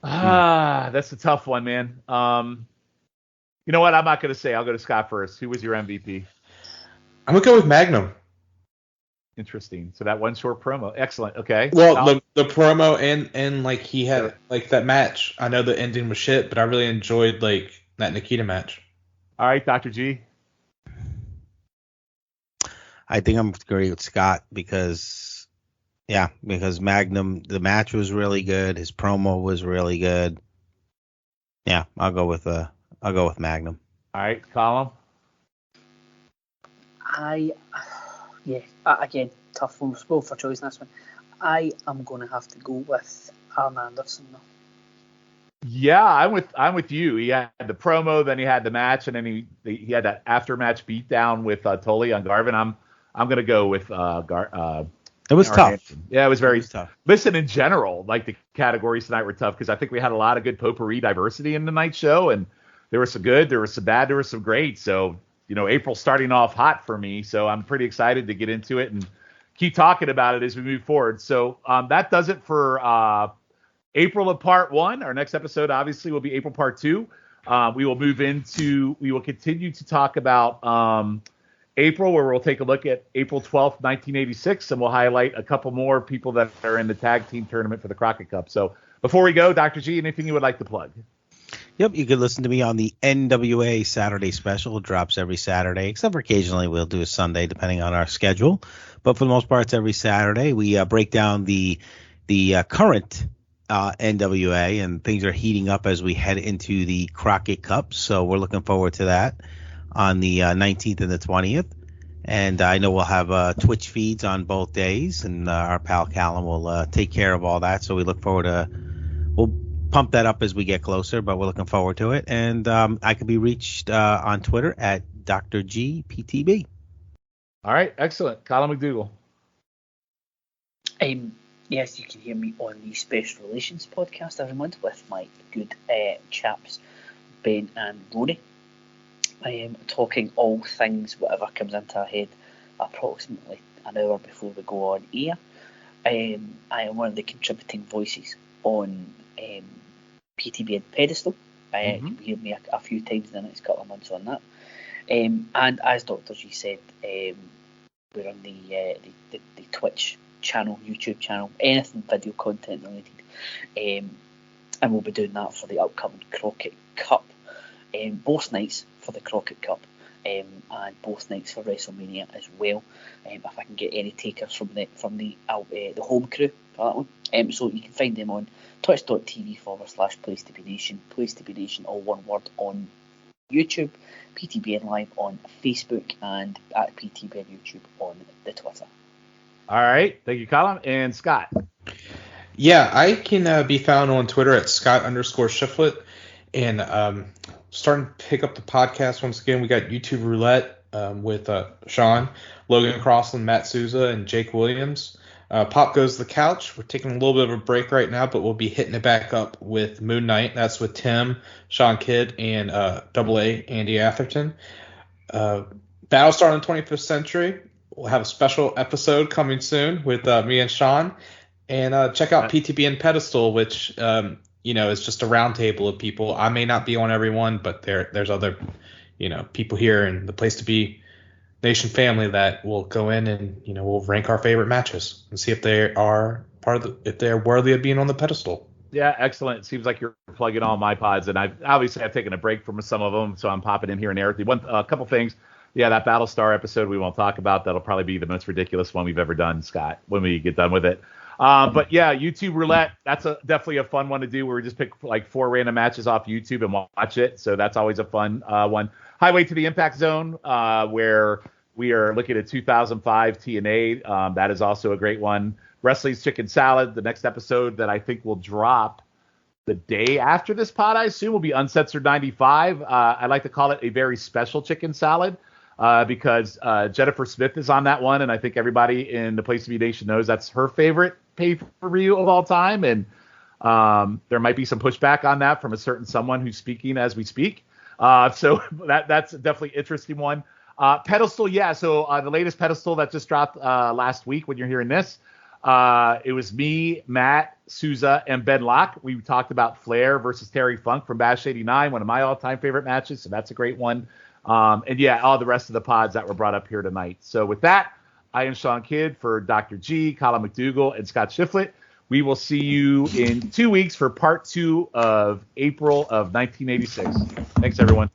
That's a tough one, man. You know what? I'm not going to say. I'll go to Scott first. Who was your MVP? I'm gonna go with Magnum. Interesting. So that one short promo. Excellent. Okay. Well, the promo and like he had like that match. I know the ending was shit, but I really enjoyed like that Nikita match. All right, Dr. G. I think I'm agree with Scott because Magnum, the match was really good. His promo was really good. Yeah, I'll go with Magnum. All right, Column. Again, tough one. Spoiled for choice in this one. I am going to have to go with Arn Anderson though. Yeah, I'm with you. He had the promo, then he had the match, and then he had that after match beatdown with Tully on Garvin. I'm going to go with It was Arn tough. Anderson. Yeah, it was very tough. Listen, in general, like the categories tonight were tough because I think we had a lot of good potpourri diversity in the night show, and there was some good, there was some bad, there was some great. So, April starting off hot for me, so I'm pretty excited to get into it and keep talking about it as we move forward. So that does it for April of part 1. Our next episode obviously will be April part 2. We will continue to talk about April, where we'll take a look at April 12th, 1986, and we'll highlight a couple more people that are in the tag team tournament for the Crockett Cup. So before we go, Dr. G, anything you would like to plug? Yep, you can listen to me on the NWA Saturday special. It drops every Saturday, except for occasionally we'll do a Sunday, depending on our schedule. But for the most part, it's every Saturday. We break down the current NWA, and things are heating up as we head into the Crockett Cup. So we're looking forward to that on the 19th and the 20th. And I know we'll have Twitch feeds on both days, and our pal Callum will take care of all that. So we look forward to we'll pump that up as we get closer, but we're looking forward to it. And I can be reached on Twitter at Dr. GPTB. All right, excellent. Colin McDougall. Yes, you can hear me on the Special Relations podcast every month with my good chaps Ben and Rory. I am talking all things, whatever comes into our head, approximately an hour before we go on air. I am one of the contributing voices on PTB and Pedestal. You'll hear me a few times in the next couple of months on that. And as Dr. G said, we're on the Twitch channel, YouTube channel, anything video content related. And we'll be doing that for the upcoming Crockett Cup. Both nights for the Crockett Cup. And both nights for WrestleMania as well. If I can get any takers from the home crew for that one. So you can find them on twitch.tv/PlaceToBeNation, PlaceToBeNation, all one word, on YouTube, PTBN Live on Facebook, and at PTBN YouTube on the Twitter. All right. Thank you, Colin. And Scott. Yeah, I can be found on Twitter at Scott_Shiflet. And starting to pick up the podcast once again. We got YouTube Roulette with Sean, Logan Crossland, Matt Souza, and Jake Williams. Pop Goes the Couch. We're taking a little bit of a break right now, but we'll be hitting it back up with Moon Knight. That's with Tim, Sean Kidd, and AA Andy Atherton. Battlestar in the 25th Century. We'll have a special episode coming soon with me and Sean. And check out PTB and Pedestal, which is just a round table of people. I may not be on every one, but there's other people here in the Place to Be Nation family that will go in and we'll rank our favorite matches and see if they are if they're worthy of being on the pedestal. Yeah, excellent. It seems like you're plugging all my pods, and I've taken a break from some of them, so I'm popping in here and there. A couple things. Yeah, that Battlestar episode we won't talk about. That'll probably be the most ridiculous one we've ever done, Scott, when we get done with it. But yeah, YouTube Roulette, that's definitely a fun one to do, where we just pick like 4 random matches off YouTube and watch it. So that's always a fun one. Highway to the Impact Zone, where we are looking at 2005 TNA. That is also a great one. Wrestling's Chicken Salad, the next episode that I think will drop the day after this pod, I assume, will be Uncensored 95. I like to call it a very special chicken salad. Because Jennifer Smith is on that one, and I think everybody in the Place to Be Nation knows that's her favorite pay-per-view of all time, and there might be some pushback on that from a certain someone who's speaking as we speak. So that's definitely an interesting one. Pedestal, yeah. So the latest Pedestal that just dropped last week when you're hearing this, it was me, Matt, Souza, and Ben Locke. We talked about Flair versus Terry Funk from Bash 89, one of my all-time favorite matches, so that's a great one. And yeah, all the rest of the pods that were brought up here tonight. So with that, I am Sean Kidd for Dr. G, Colin McDougall, and Scott Shiflett. We will see you in 2 weeks for part 2 of April of 1986. Thanks, everyone.